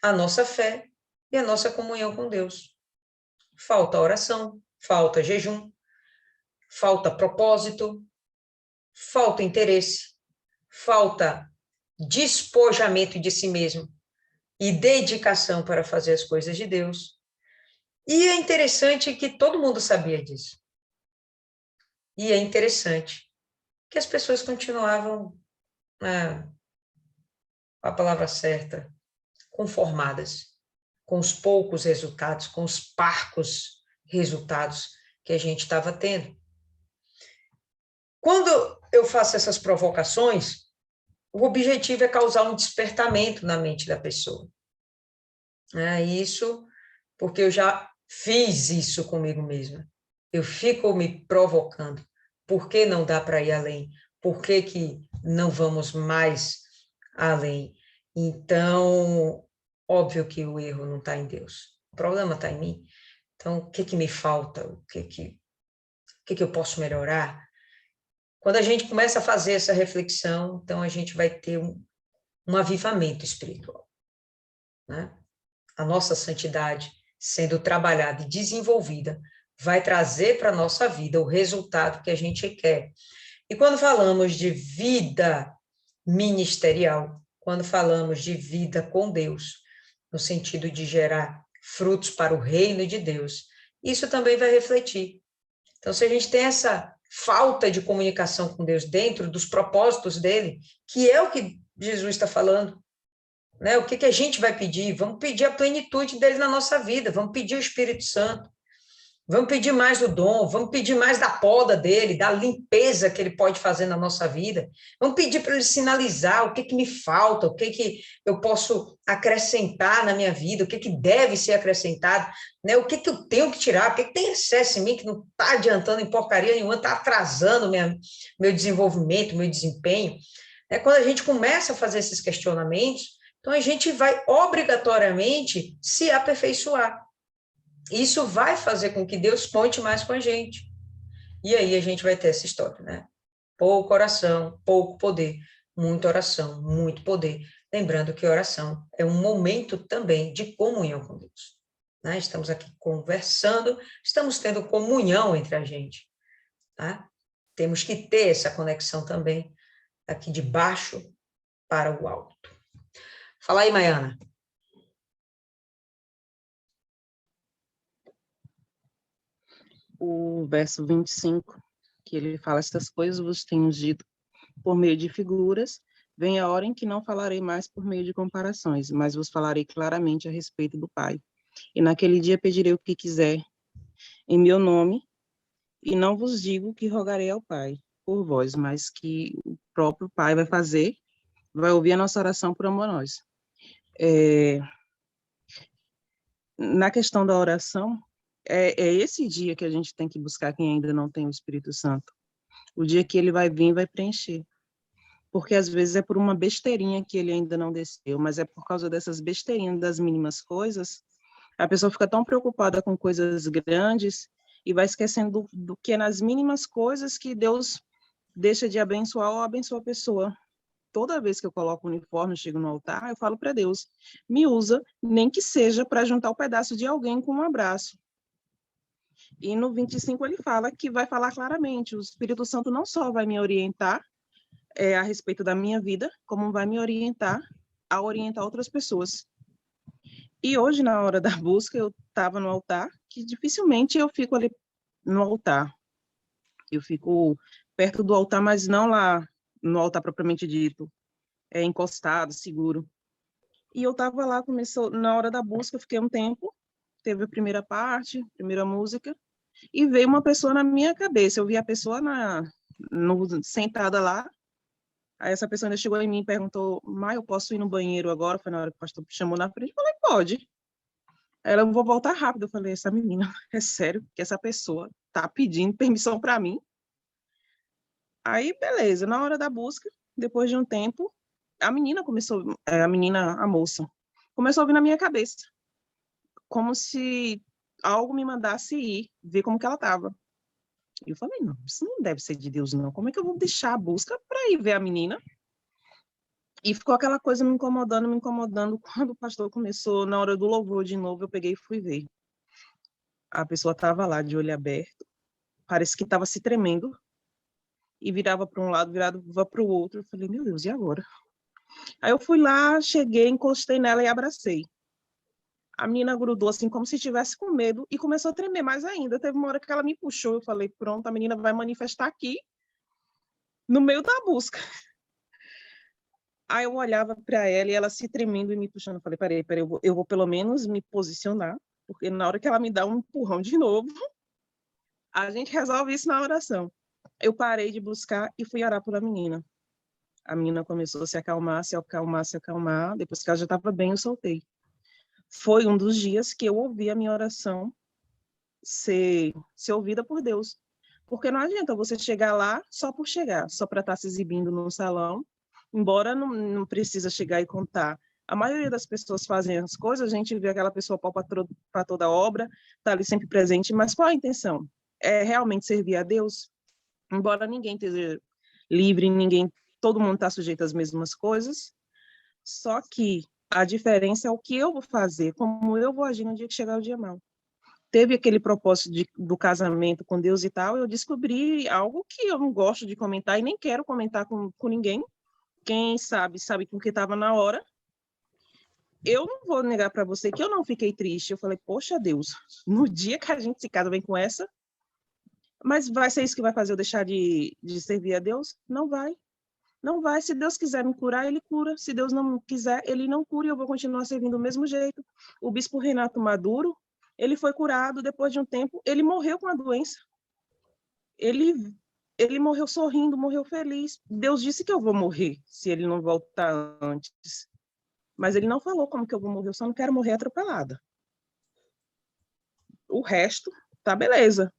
a nossa fé e a nossa comunhão com Deus. Falta oração, falta jejum, falta propósito, falta interesse, falta despojamento de si mesmo e dedicação para fazer as coisas de Deus. E é interessante que todo mundo sabia disso. E é interessante que as pessoas continuavam, a palavra certa, conformadas com os poucos resultados, com os parcos resultados que a gente estava tendo. Quando eu faço essas provocações, o objetivo é causar um despertamento na mente da pessoa. Isso porque eu já fiz isso comigo mesma. Eu fico me provocando. Por que não dá para ir além? Por que não vamos mais além? Então, óbvio que o erro não está em Deus. O problema está em mim. Então, o que me falta? O que eu posso melhorar? Quando a gente começa a fazer essa reflexão, então a gente vai ter um avivamento espiritual, né? A nossa santidade sendo trabalhada e desenvolvida vai trazer para a nossa vida o resultado que a gente quer. E quando falamos de vida ministerial, quando falamos de vida com Deus, no sentido de gerar frutos para o reino de Deus, isso também vai refletir. Então, se a gente tem essa falta de comunicação com Deus dentro dos propósitos dele, que é o que Jesus está falando, né? O que a gente vai pedir? Vamos pedir a plenitude dele na nossa vida, vamos pedir o Espírito Santo. Vamos pedir mais do dom, vamos pedir mais da poda dele, da limpeza que ele pode fazer na nossa vida. Vamos pedir para ele sinalizar o que que me falta, o que que eu posso acrescentar na minha vida, o que que deve ser acrescentado, né? O que que eu tenho que tirar, o que que tem excesso em mim que não está adiantando em porcaria nenhuma, está atrasando meu desenvolvimento, meu desempenho. É quando a gente começa a fazer esses questionamentos, então a gente vai obrigatoriamente se aperfeiçoar. Isso vai fazer com que Deus conte mais com a gente. E aí a gente vai ter essa história, né? Pouco oração, pouco poder. Muita oração, muito poder. Lembrando que oração é um momento também de comunhão com Deus. Né? Estamos aqui conversando, estamos tendo comunhão entre a gente. Tá? Temos que ter essa conexão também, aqui de baixo para o alto. Fala aí, Maiana. O verso 25, que ele fala: estas coisas vos tenho dito por meio de figuras, vem a hora em que não falarei mais por meio de comparações, mas vos falarei claramente a respeito do Pai. E naquele dia pedirei o que quiser em meu nome, e não vos digo que rogarei ao Pai por vós, mas que o próprio Pai vai fazer, vai ouvir a nossa oração por amor a nós. Na questão da oração, é esse dia que a gente tem que buscar quem ainda não tem o Espírito Santo. O dia que ele vai vir e vai preencher. Porque às vezes é por uma besteirinha que ele ainda não desceu, mas é por causa dessas besteirinhas, das mínimas coisas, a pessoa fica tão preocupada com coisas grandes e vai esquecendo do que é nas mínimas coisas que Deus deixa de abençoar ou abençoa a pessoa. Toda vez que eu coloco o uniforme, chego no altar, eu falo para Deus, me usa, nem que seja para juntar o pedaço de alguém com um abraço. E no 25 ele fala que vai falar claramente, o Espírito Santo não só vai me orientar a respeito da minha vida, como vai me orientar a orientar outras pessoas. E hoje, na hora da busca, eu estava no altar, que dificilmente eu fico ali no altar. Eu fico perto do altar, mas não lá no altar propriamente dito, encostado, seguro. E eu estava lá, começou na hora da busca, eu fiquei um tempo, teve a primeira parte, primeira música, e veio uma pessoa na minha cabeça. Eu vi a pessoa sentada lá. Aí essa pessoa ainda chegou em mim e perguntou: eu posso ir no banheiro agora? Foi na hora que o pastor chamou na frente. Eu falei: pode. Aí ela: eu vou voltar rápido. Eu falei: essa menina, é sério que essa pessoa tá pedindo permissão para mim? Aí, beleza. Na hora da busca, depois de um tempo, a moça, começou a vir na minha cabeça. Como se algo me mandasse ir, ver como que ela estava. E eu falei: não, isso não deve ser de Deus, não. Como é que eu vou deixar a busca para ir ver a menina? E ficou aquela coisa me incomodando. Quando o pastor começou, na hora do louvor de novo, eu peguei e fui ver. A pessoa estava lá, de olho aberto, parece que estava se tremendo, e virava para um lado, virava para o outro. Eu falei: meu Deus, e agora? Aí eu fui lá, cheguei, encostei nela e abracei. A menina grudou assim, como se estivesse com medo, e começou a tremer mais ainda. Teve uma hora que ela me puxou, eu falei: pronto, a menina vai manifestar aqui, no meio da busca. Aí eu olhava para ela e ela se tremendo e me puxando. Eu falei: peraí, eu vou pelo menos me posicionar, porque na hora que ela me dá um empurrão de novo, a gente resolve isso na oração. Eu parei de buscar e fui orar pela menina. A menina começou a se acalmar. Depois que ela já estava bem, eu soltei. Foi um dos dias que eu ouvi a minha oração ser ouvida por Deus. Porque não adianta você chegar lá só por chegar, só para estar se exibindo no salão, embora não precisa chegar e contar. A maioria das pessoas fazem as coisas, a gente vê aquela pessoa pau para toda obra, está ali sempre presente, mas qual a intenção? É realmente servir a Deus? Embora ninguém esteja livre, todo mundo está sujeito às mesmas coisas, só que a diferença é o que eu vou fazer, como eu vou agir no dia que chegar o dia mau. Teve aquele propósito do casamento com Deus e tal, eu descobri algo que eu não gosto de comentar e nem quero comentar com ninguém. Quem sabe com o que estava na hora. Eu não vou negar para você que eu não fiquei triste. Eu falei: poxa Deus, no dia que a gente se casa vem com essa, mas vai ser isso que vai fazer eu deixar de servir a Deus? Não vai. Não vai. Se Deus quiser me curar, ele cura. Se Deus não quiser, ele não cura e eu vou continuar servindo do mesmo jeito. O bispo Renato Maduro, Ele foi curado, depois de um tempo, ele morreu com a doença. Ele morreu sorrindo, morreu feliz. Deus disse que eu vou morrer se ele não voltar antes. Mas ele não falou como que eu vou morrer, eu só não quero morrer atropelada. O resto, tá beleza.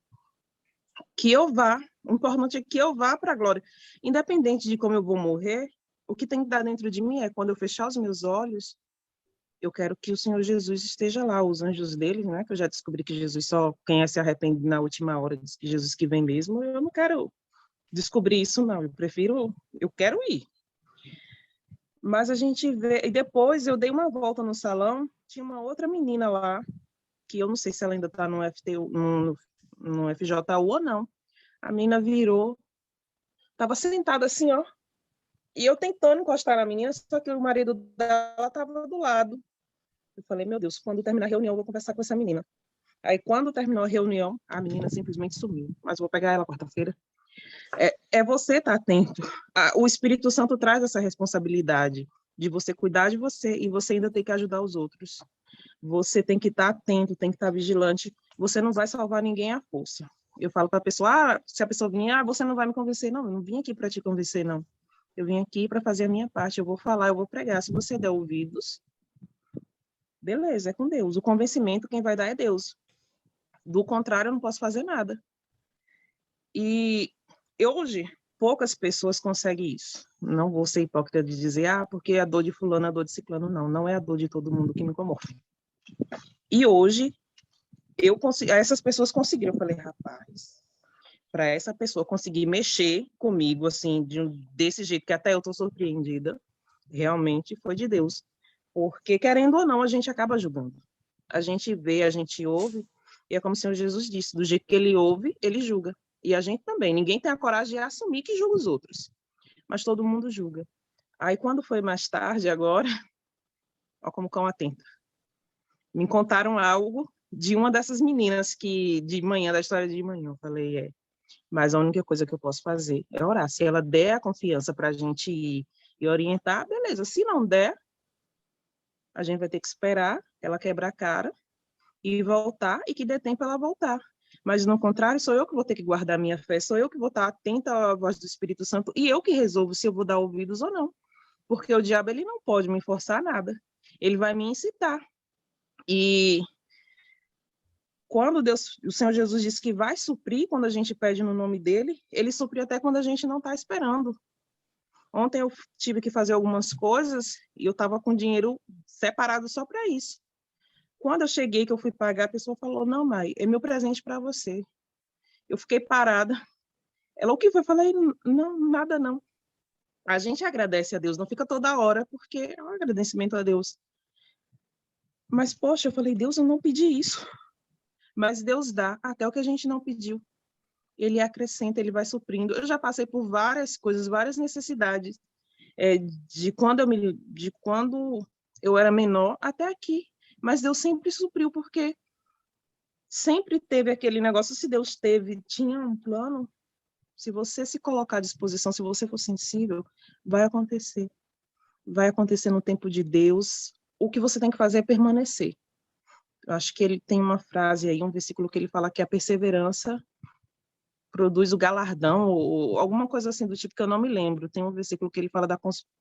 Que eu vá, o importante é que eu vá para a glória. Independente de como eu vou morrer, o que tem que dar dentro de mim é, quando eu fechar os meus olhos, eu quero que o Senhor Jesus esteja lá, os anjos dele, né? Que eu já descobri que Jesus só quem se arrepende na última hora, diz que Jesus que vem mesmo. Eu não quero descobrir isso, não. Eu quero ir. Mas a gente vê, e depois eu dei uma volta no salão, tinha uma outra menina lá, que eu não sei se ela ainda está no no FJU ou não. A menina virou, estava sentada assim, ó, e eu tentando encostar na menina, só que o marido dela estava do lado. Eu falei, meu Deus, quando terminar a reunião, eu vou conversar com essa menina. Aí, quando terminou a reunião, a menina simplesmente sumiu. Mas vou pegar ela quarta-feira. É você estar atento. O Espírito Santo traz essa responsabilidade de você cuidar de você e você ainda tem que ajudar os outros. Você tem que estar atento, tem que estar vigilante. Você não vai salvar ninguém à força. Eu falo para a pessoa, se a pessoa vir, você não vai me convencer. Não, eu não vim aqui para te convencer, não. Eu vim aqui para fazer a minha parte. Eu vou falar, eu vou pregar. Se você der ouvidos, beleza, é com Deus. O convencimento, quem vai dar é Deus. Do contrário, eu não posso fazer nada. E hoje, poucas pessoas conseguem isso. Não vou ser hipócrita de dizer, porque a dor de fulano é a dor de ciclano. Não, não é a dor de todo mundo que me comove. E hoje, essas pessoas conseguiram. Eu falei, rapaz, para essa pessoa conseguir mexer comigo, assim, desse jeito que até eu estou surpreendida, realmente foi de Deus. Porque, querendo ou não, a gente acaba julgando. A gente vê, a gente ouve, e é como o Senhor Jesus disse, do jeito que ele ouve, ele julga. E a gente também. Ninguém tem a coragem de assumir que julga os outros. Mas todo mundo julga. Aí, quando foi mais tarde, agora, ó como cão atento. Me contaram algo de uma dessas meninas que, de manhã, da história de manhã, eu falei, mas a única coisa que eu posso fazer é orar. Se ela der a confiança para a gente ir e orientar, beleza. Se não der, a gente vai ter que esperar ela quebrar a cara e voltar, e que dê tempo ela voltar. Mas, no contrário, sou eu que vou ter que guardar minha fé, sou eu que vou estar atenta à voz do Espírito Santo, e eu que resolvo se eu vou dar ouvidos ou não. Porque o diabo, ele não pode me forçar nada. Ele vai me incitar. E quando o Senhor Jesus disse que vai suprir quando a gente pede no nome dele, ele supre até quando a gente não está esperando. Ontem eu tive que fazer algumas coisas e eu estava com dinheiro separado só para isso. Quando eu cheguei, que eu fui pagar, a pessoa falou, não, Mai, é meu presente para você. Eu fiquei parada. Ela, o que foi? Eu falei, não, nada não. A gente agradece a Deus, não fica toda hora, porque é um agradecimento a Deus. Mas, poxa, eu falei, Deus, eu não pedi isso. Mas Deus dá até o que a gente não pediu. Ele acrescenta, ele vai suprindo. Eu já passei por várias coisas, várias necessidades, de quando eu era menor até aqui. Mas Deus sempre supriu, porque sempre teve aquele negócio, se Deus tinha um plano, se você se colocar à disposição, se você for sensível, vai acontecer. Vai acontecer no tempo de Deus. O que você tem que fazer é permanecer. Eu acho que ele tem uma frase aí, um versículo que ele fala que a perseverança produz o galardão, ou alguma coisa assim do tipo que eu não me lembro. Tem um versículo que ele fala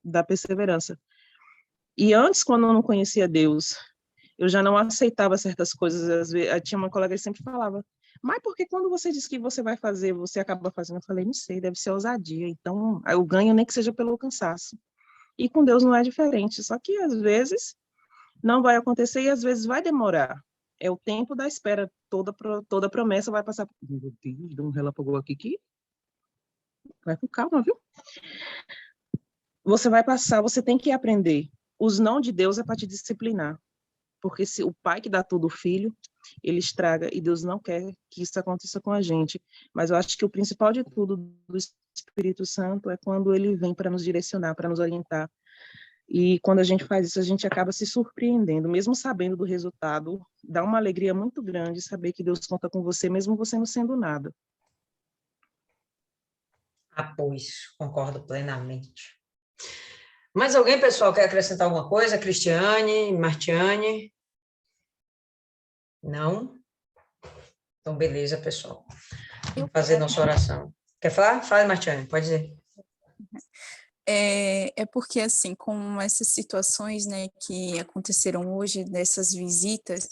da perseverança. E antes, quando eu não conhecia Deus, eu já não aceitava certas coisas. Às vezes, tinha uma colega que sempre falava, mas por que quando você diz que você vai fazer, você acaba fazendo? Eu falei, não sei, deve ser ousadia. Então, eu ganho nem que seja pelo cansaço. E com Deus não é diferente. Só que, às vezes, não vai acontecer e, às vezes, vai demorar. É o tempo da espera. Toda promessa vai passar... Meu Deus, deu um relâmpago aqui que... Vai com calma, viu? Você vai passar, você tem que aprender. Os não de Deus é para te disciplinar. Porque se o pai que dá tudo, o filho, ele estraga, e Deus não quer que isso aconteça com a gente. Mas eu acho que o principal de tudo do Espírito Santo é quando ele vem para nos direcionar, para nos orientar. E quando a gente faz isso, a gente acaba se surpreendendo, mesmo sabendo do resultado, dá uma alegria muito grande saber que Deus conta com você, mesmo você não sendo nada. Pois, concordo plenamente. Mais alguém, pessoal, quer acrescentar alguma coisa? Cristiane, Martiane? Não? Então, beleza, pessoal. Eu Vamos fazer nossa oração. Quer falar? Fala, Martiane, pode dizer. É porque, assim, com essas situações, né, que aconteceram hoje, dessas visitas,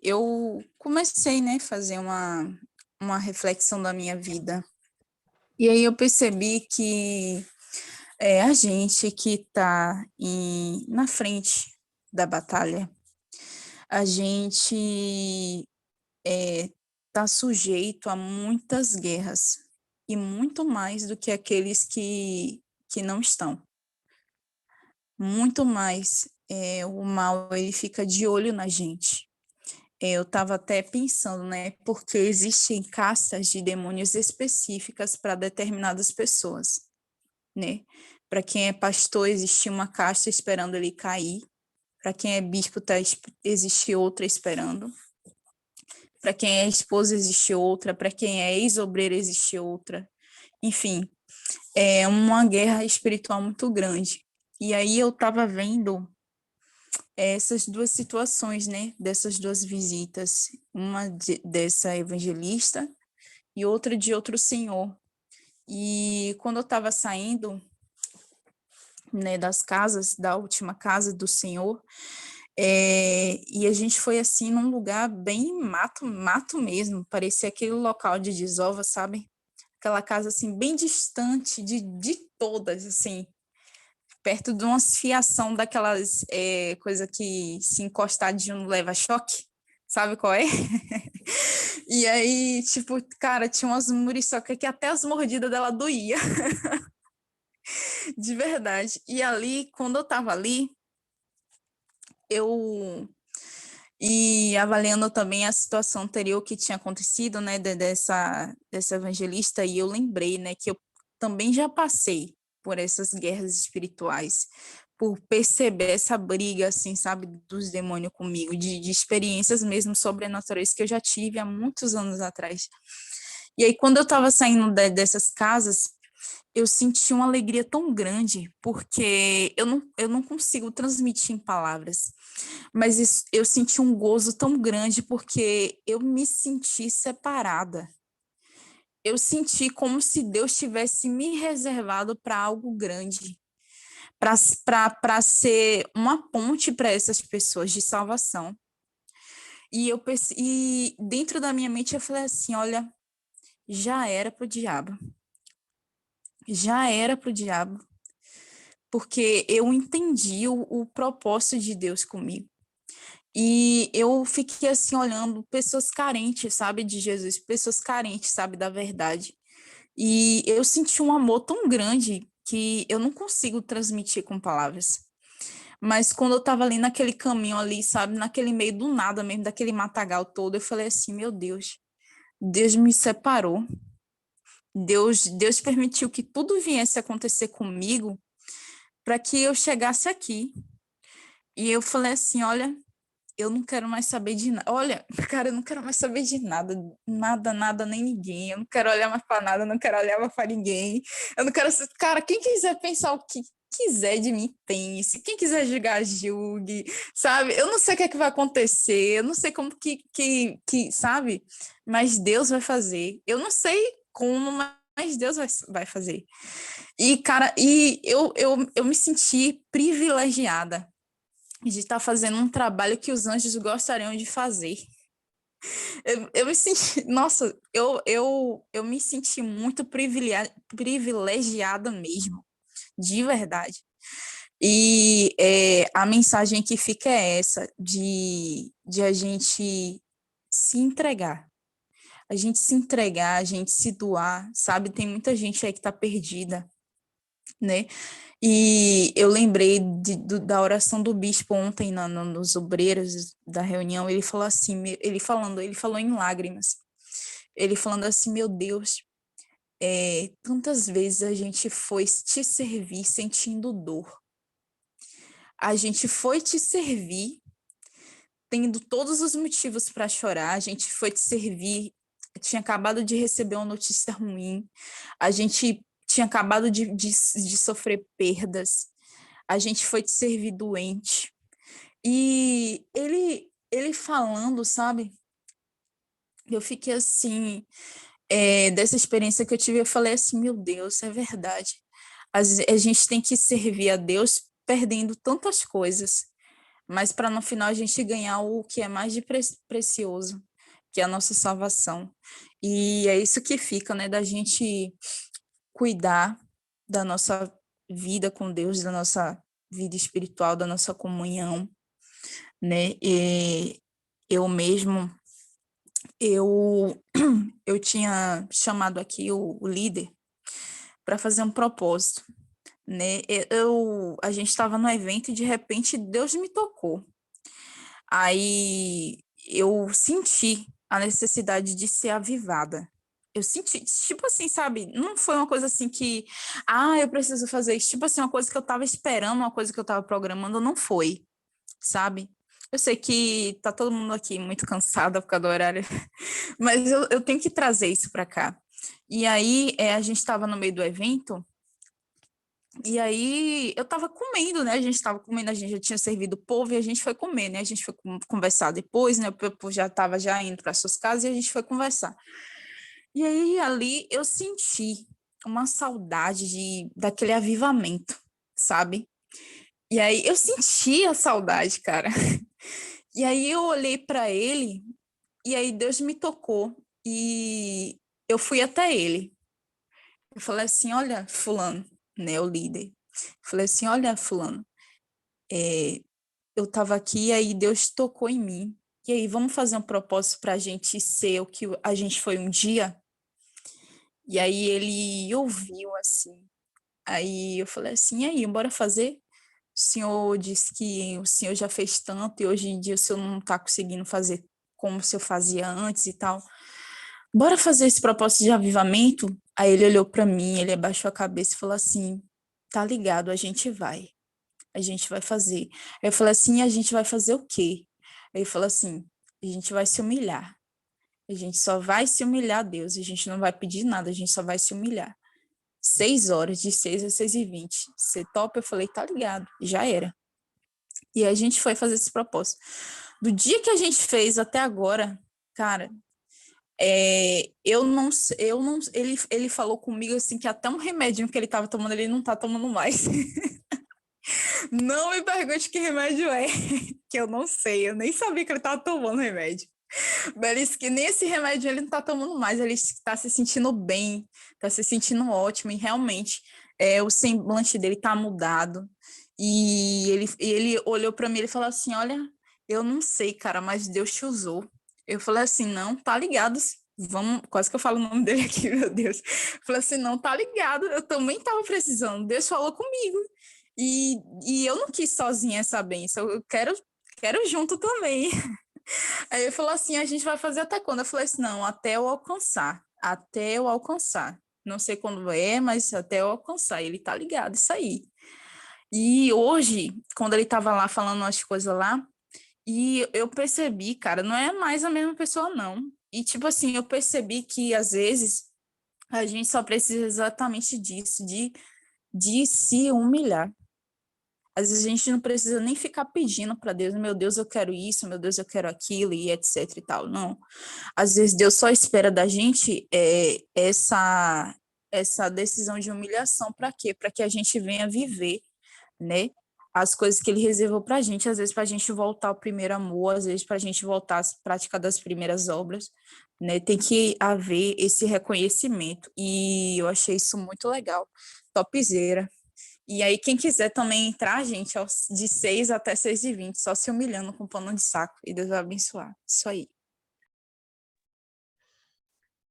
eu comecei, né, fazer uma reflexão da minha vida. E aí eu percebi que a gente que está na frente da batalha, a gente está sujeito a muitas guerras, e muito mais do que aqueles que não estão. Muito mais. O mal, ele fica de olho na gente. Eu estava até pensando, né, porque existem castas de demônios específicas para determinadas pessoas, né? Para quem é pastor, existe uma casta esperando ele cair. Para quem é bispo, existe outra esperando. Para quem é esposa, existe outra. Para quem é ex-obreiro, existe outra. Enfim, é uma guerra espiritual muito grande. E aí eu estava vendo essas duas situações, né, dessas duas visitas, uma dessa evangelista e outra de outro senhor. E quando eu estava saindo, né, das casas, da última casa do senhor, e a gente foi assim num lugar bem mato mesmo, parecia aquele local de desova, sabe? Aquela casa assim bem distante de todas, assim, perto de uma fiação daquelas coisa que se encostar de um leva choque, sabe qual é? E aí, tipo, cara, tinha umas muriçoca que até as mordidas dela doía, de verdade. E ali, quando eu tava ali, eu e avaliando também a situação anterior que tinha acontecido, né, dessa evangelista, e eu lembrei, né, que eu também já passei por essas guerras espirituais, por perceber essa briga, assim, sabe, dos demônios comigo, de experiências mesmo sobrenaturais que eu já tive há muitos anos atrás. E aí, quando eu estava saindo dessas casas, eu senti uma alegria tão grande, porque eu não consigo transmitir em palavras, mas eu senti um gozo tão grande porque eu me senti separada. Eu senti como se Deus tivesse me reservado para algo grande, para ser uma ponte para essas pessoas de salvação. E dentro da minha mente eu falei assim, olha, já era pro diabo. Já era pro diabo. Porque eu entendi o propósito de Deus comigo. E eu fiquei assim olhando pessoas carentes, sabe, de Jesus, pessoas carentes, sabe, da verdade. E eu senti um amor tão grande que eu não consigo transmitir com palavras. Mas quando eu estava ali naquele caminho ali, sabe, naquele meio do nada mesmo, daquele matagal todo, eu falei assim, meu Deus, Deus me separou. Deus permitiu que tudo viesse acontecer comigo para que eu chegasse aqui. E eu falei assim, olha, eu não quero mais saber de nada. Olha, cara, eu não quero mais saber de nada, nada, nem ninguém. Eu não quero olhar mais para nada, eu não quero olhar mais para ninguém. Eu não quero. Cara, quem quiser pensar o que quiser de mim, pense. Quem quiser julgar, julgue, sabe? Eu não sei o que é que vai acontecer, eu não sei como sabe? Mas Deus vai fazer. Eu não sei como, mas Deus vai fazer. E, cara, eu me senti privilegiada de estar fazendo um trabalho que os anjos gostariam de fazer. Eu me senti, nossa, eu me senti muito privilegiada mesmo, de verdade. E a mensagem que fica é essa, de a gente se entregar. A gente se entregar, a gente se doar, sabe? Tem muita gente aí que está perdida, né? E eu lembrei da oração do bispo ontem nos obreiros da reunião. Ele falou assim, ele falou em lágrimas. Ele falando assim, meu Deus, tantas vezes a gente foi te servir sentindo dor. A gente foi te servir tendo todos os motivos para chorar. A gente foi te servir, tinha acabado de receber uma notícia ruim. A gente tinha acabado de sofrer perdas. A gente foi te servir doente. E ele falando, sabe? Eu fiquei assim, dessa experiência que eu tive, eu falei assim, meu Deus, é verdade. A gente tem que servir a Deus perdendo tantas coisas, mas para no final a gente ganhar o que é mais de precioso, que é a nossa salvação. E é isso que fica, né, da gente cuidar da nossa vida com Deus, da nossa vida espiritual, da nossa comunhão, né? E eu mesmo, eu, eu tinha chamado aqui o líder para fazer um propósito, né? A gente estava no evento e de repente Deus me tocou. Aí eu senti a necessidade de ser avivada. Eu senti, tipo assim, sabe? Não foi uma coisa assim que, eu preciso fazer isso. Tipo assim, uma coisa que eu tava esperando, uma coisa que eu tava programando, não foi, sabe? Eu sei que tá todo mundo aqui muito cansada por causa do horário, mas eu tenho que trazer isso para cá. E aí, a gente estava no meio do evento, e aí eu tava comendo, né? A gente tava comendo, a gente já tinha servido o povo e a gente foi comer, né? A gente foi conversar depois, né? O povo já tava já indo para suas casas e a gente foi conversar. E aí ali eu senti uma saudade daquele avivamento, sabe? E aí eu senti a saudade, cara. E aí eu olhei para ele e aí Deus me tocou e eu fui até ele. Eu falei assim, olha, fulano, né, o líder. Eu falei assim, olha, fulano, eu estava aqui e aí Deus tocou em mim. E aí, vamos fazer um propósito para a gente ser o que a gente foi um dia? E aí ele ouviu assim. Aí eu falei assim, e aí, bora fazer? O senhor disse que o senhor já fez tanto e hoje em dia o senhor não está conseguindo fazer como o senhor fazia antes e tal. Bora fazer esse propósito de avivamento? Aí ele olhou para mim, ele abaixou a cabeça e falou assim, tá ligado, a gente vai fazer. Aí eu falei assim, a gente vai fazer o quê? Aí ele falou assim, a gente vai se humilhar. A gente só vai se humilhar a Deus, a gente não vai pedir nada, a gente só vai se humilhar. 6 horas, de 6 às 6h20. Você topa? Eu falei, tá ligado, já era. E a gente foi fazer esse propósito. Do dia que a gente fez até agora, cara, ele falou comigo assim que até um remédio que ele estava tomando, ele não está tomando mais. Não me pergunte que remédio é, que eu não sei, eu nem sabia que ele estava tomando remédio. Mas ele disse que nem esse remédio ele não está tomando mais, ele está se sentindo bem, está se sentindo ótimo, e realmente o semblante dele está mudado. E ele olhou para mim e falou assim: olha, eu não sei, cara, mas Deus te usou. Eu falei assim: não, tá ligado? Vamos, quase que eu falo o nome dele aqui, meu Deus. Eu falei assim: não, tá ligado, eu também estava precisando, Deus falou comigo. E eu não quis sozinha essa bênção, eu quero junto também. Aí ele falou assim, a gente vai fazer até quando? Eu falei assim, não, até eu alcançar, até eu alcançar. Não sei quando é, mas até eu alcançar. Ele tá ligado, isso aí. E hoje, quando ele tava lá falando umas coisas lá, e eu percebi, cara, não é mais a mesma pessoa, não. E tipo assim, eu percebi que às vezes a gente só precisa exatamente disso, de se humilhar. Às vezes a gente não precisa nem ficar pedindo para Deus, meu Deus, eu quero isso, meu Deus, eu quero aquilo, e etc e tal. Não. Às vezes Deus só espera da gente essa decisão de humilhação para quê? Para que a gente venha viver, né? As coisas que ele reservou para a gente, às vezes para a gente voltar ao primeiro amor, às vezes para a gente voltar à prática das primeiras obras, né? Tem que haver esse reconhecimento, e eu achei isso muito legal. Topzera. E aí, quem quiser também entrar, gente, de 6 até 6h20, só se humilhando com pano de saco. E Deus vai abençoar. Isso aí.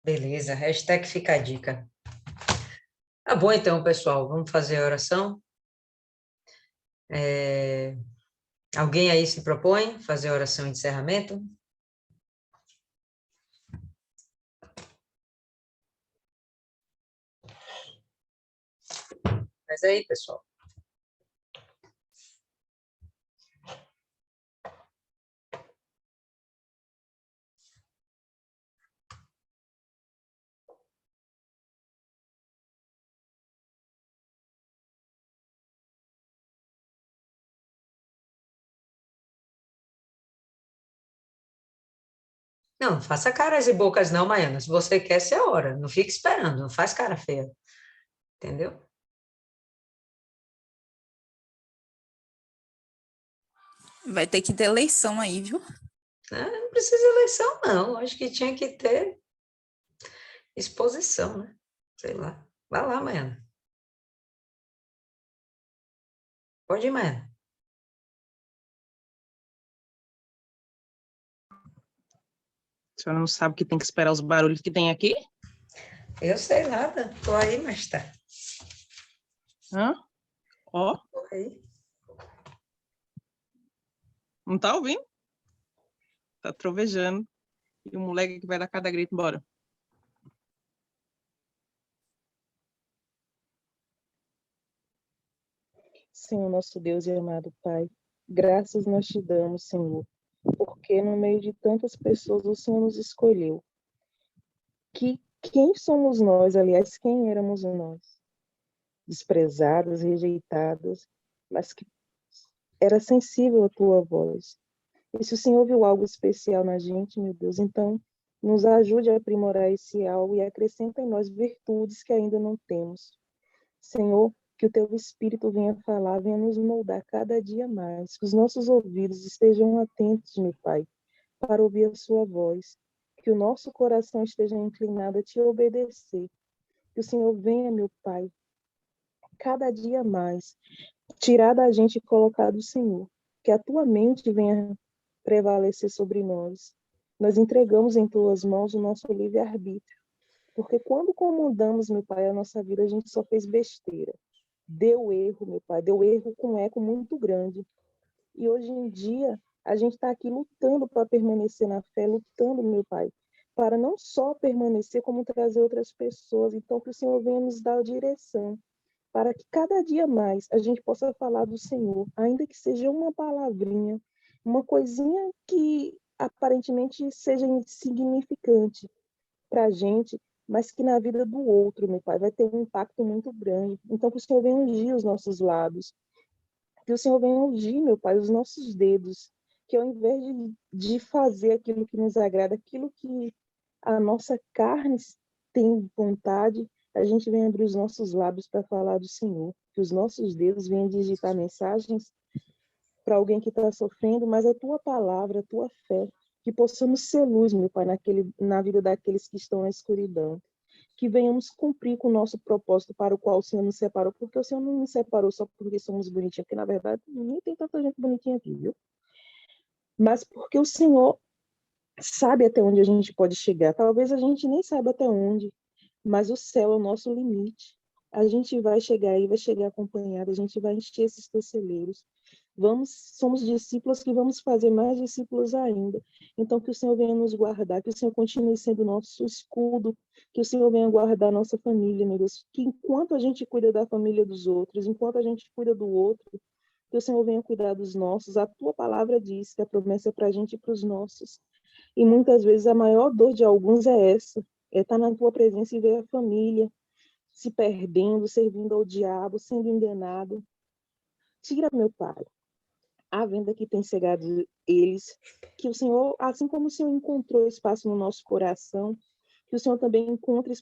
Beleza, hashtag fica a dica. Tá bom, então, pessoal, vamos fazer a oração. Alguém aí se propõe fazer a oração de encerramento? Mas aí, pessoal. Não, faça caras e bocas não, Maiana. Se você quer, você ora. Não fique esperando, não faz cara feia. Entendeu? Vai ter que ter eleição aí, viu? Não precisa de eleição, não. Acho que tinha que ter exposição, né? Sei lá. Vai lá, Maiana. Pode ir, Maiana. A senhora não sabe que tem que esperar os barulhos que tem aqui? Eu sei nada. Tô aí, mas tá. Hã? Ó, Tô aí. não tá ouvindo? Tá trovejando. E o moleque que vai dar cada grito, bora. Senhor nosso Deus e amado Pai, graças nós te damos, Senhor, porque no meio de tantas pessoas o Senhor nos escolheu. Quem somos nós, aliás, quem éramos nós? Desprezadas, rejeitadas, mas que era sensível à tua voz. E se o Senhor viu algo especial na gente, meu Deus, então nos ajude a aprimorar esse algo e acrescenta em nós virtudes que ainda não temos. Senhor, que o teu Espírito venha falar, venha nos moldar cada dia mais, que os nossos ouvidos estejam atentos, meu Pai, para ouvir a sua voz, que o nosso coração esteja inclinado a te obedecer, que o Senhor venha, meu Pai, cada dia mais, tirar da gente e colocar do Senhor, que a tua mente venha prevalecer sobre nós. Nós entregamos em tuas mãos o nosso livre-arbítrio, porque quando comandamos, meu Pai, a nossa vida, a gente só fez besteira. Deu erro, meu Pai, deu erro com um eco muito grande. E hoje em dia, a gente está aqui lutando para permanecer na fé, lutando, meu Pai, para não só permanecer, como trazer outras pessoas. Então, que o Senhor venha nos dar a direção, para que cada dia mais a gente possa falar do Senhor, ainda que seja uma palavrinha, uma coisinha que aparentemente seja insignificante para a gente, mas que na vida do outro, meu Pai, vai ter um impacto muito grande. Então, que o Senhor venha ungir os nossos lábios, que o Senhor venha ungir, meu Pai, os nossos dedos, que ao invés de fazer aquilo que nos agrada, aquilo que a nossa carne tem vontade, a gente venha abrir os nossos lábios para falar do Senhor, que os nossos dedos venham digitar mensagens para alguém que está sofrendo, mas a tua palavra, a tua fé, que possamos ser luz, meu Pai, na vida daqueles que estão na escuridão, que venhamos cumprir com o nosso propósito para o qual o Senhor nos separou, porque o Senhor não nos separou só porque somos bonitinhos, porque na verdade nem tem tanta gente bonitinha aqui, viu? Mas porque o Senhor sabe até onde a gente pode chegar. Talvez a gente nem saiba até onde, mas o céu é o nosso limite. A gente vai chegar aí, vai chegar acompanhado, a gente vai encher esses teceleiros. Somos discípulos que vamos fazer mais discípulos ainda. Então, que o Senhor venha nos guardar, que o Senhor continue sendo nosso escudo, que o Senhor venha guardar a nossa família, meu Deus. Que enquanto a gente cuida da família dos outros, enquanto a gente cuida do outro, que o Senhor venha cuidar dos nossos. A tua palavra diz que a promessa é para a gente e para os nossos. E muitas vezes a maior dor de alguns é essa, é estar na tua presença e ver a família se perdendo, servindo ao diabo, sendo enganado. Tira, meu Pai, a venda que tem cegado eles, que o Senhor, assim como o Senhor encontrou espaço no nosso coração, que o Senhor também encontre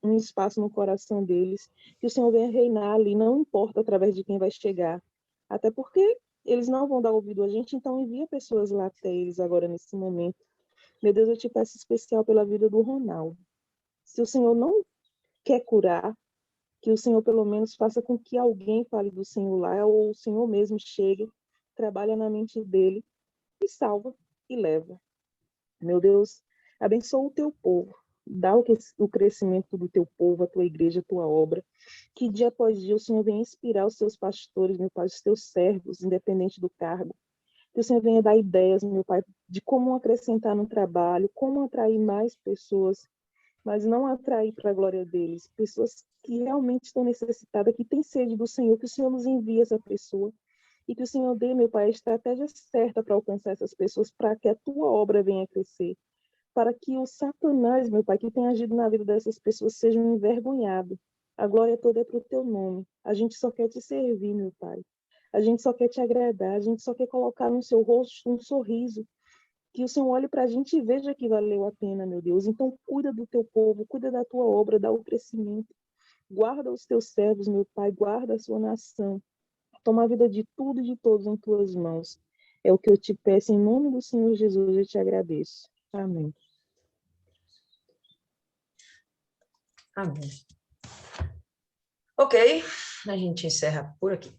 um espaço no coração deles, que o Senhor venha reinar ali, não importa através de quem vai chegar, até porque eles não vão dar ouvido a gente, então envia pessoas lá até eles agora nesse momento. Meu Deus, eu te peço especial pela vida do Ronaldo. Se o Senhor não quer curar, que o Senhor pelo menos faça com que alguém fale do Senhor lá, ou o Senhor mesmo chegue, trabalha na mente dele e salva e leva. Meu Deus, abençoa o teu povo, dá o crescimento do teu povo, a tua igreja, a tua obra, que dia após dia o Senhor venha inspirar os seus pastores, meu Pai, os teus servos, independente do cargo, que o Senhor venha dar ideias, meu Pai, de como acrescentar no trabalho, como atrair mais pessoas, mas não atrair para a glória deles, pessoas que realmente estão necessitadas, que têm sede do Senhor, que o Senhor nos envie essa pessoa, e que o Senhor dê, meu Pai, a estratégia certa para alcançar essas pessoas, para que a tua obra venha a crescer, para que o Satanás, meu Pai, que tem agido na vida dessas pessoas, seja envergonhado. A glória toda é para o teu nome. A gente só quer te servir, meu Pai. A gente só quer te agradar, a gente só quer colocar no seu rosto um sorriso, Que o Senhor olhe para a gente e veja que valeu a pena, meu Deus. Então, cuida do teu povo, cuida da tua obra, dá o crescimento. Guarda os teus servos, meu Pai, guarda a sua nação. Toma a vida de tudo e de todos em tuas mãos. É o que eu te peço, em nome do Senhor Jesus, eu te agradeço. Amém. Amém. Ok, a gente encerra por aqui.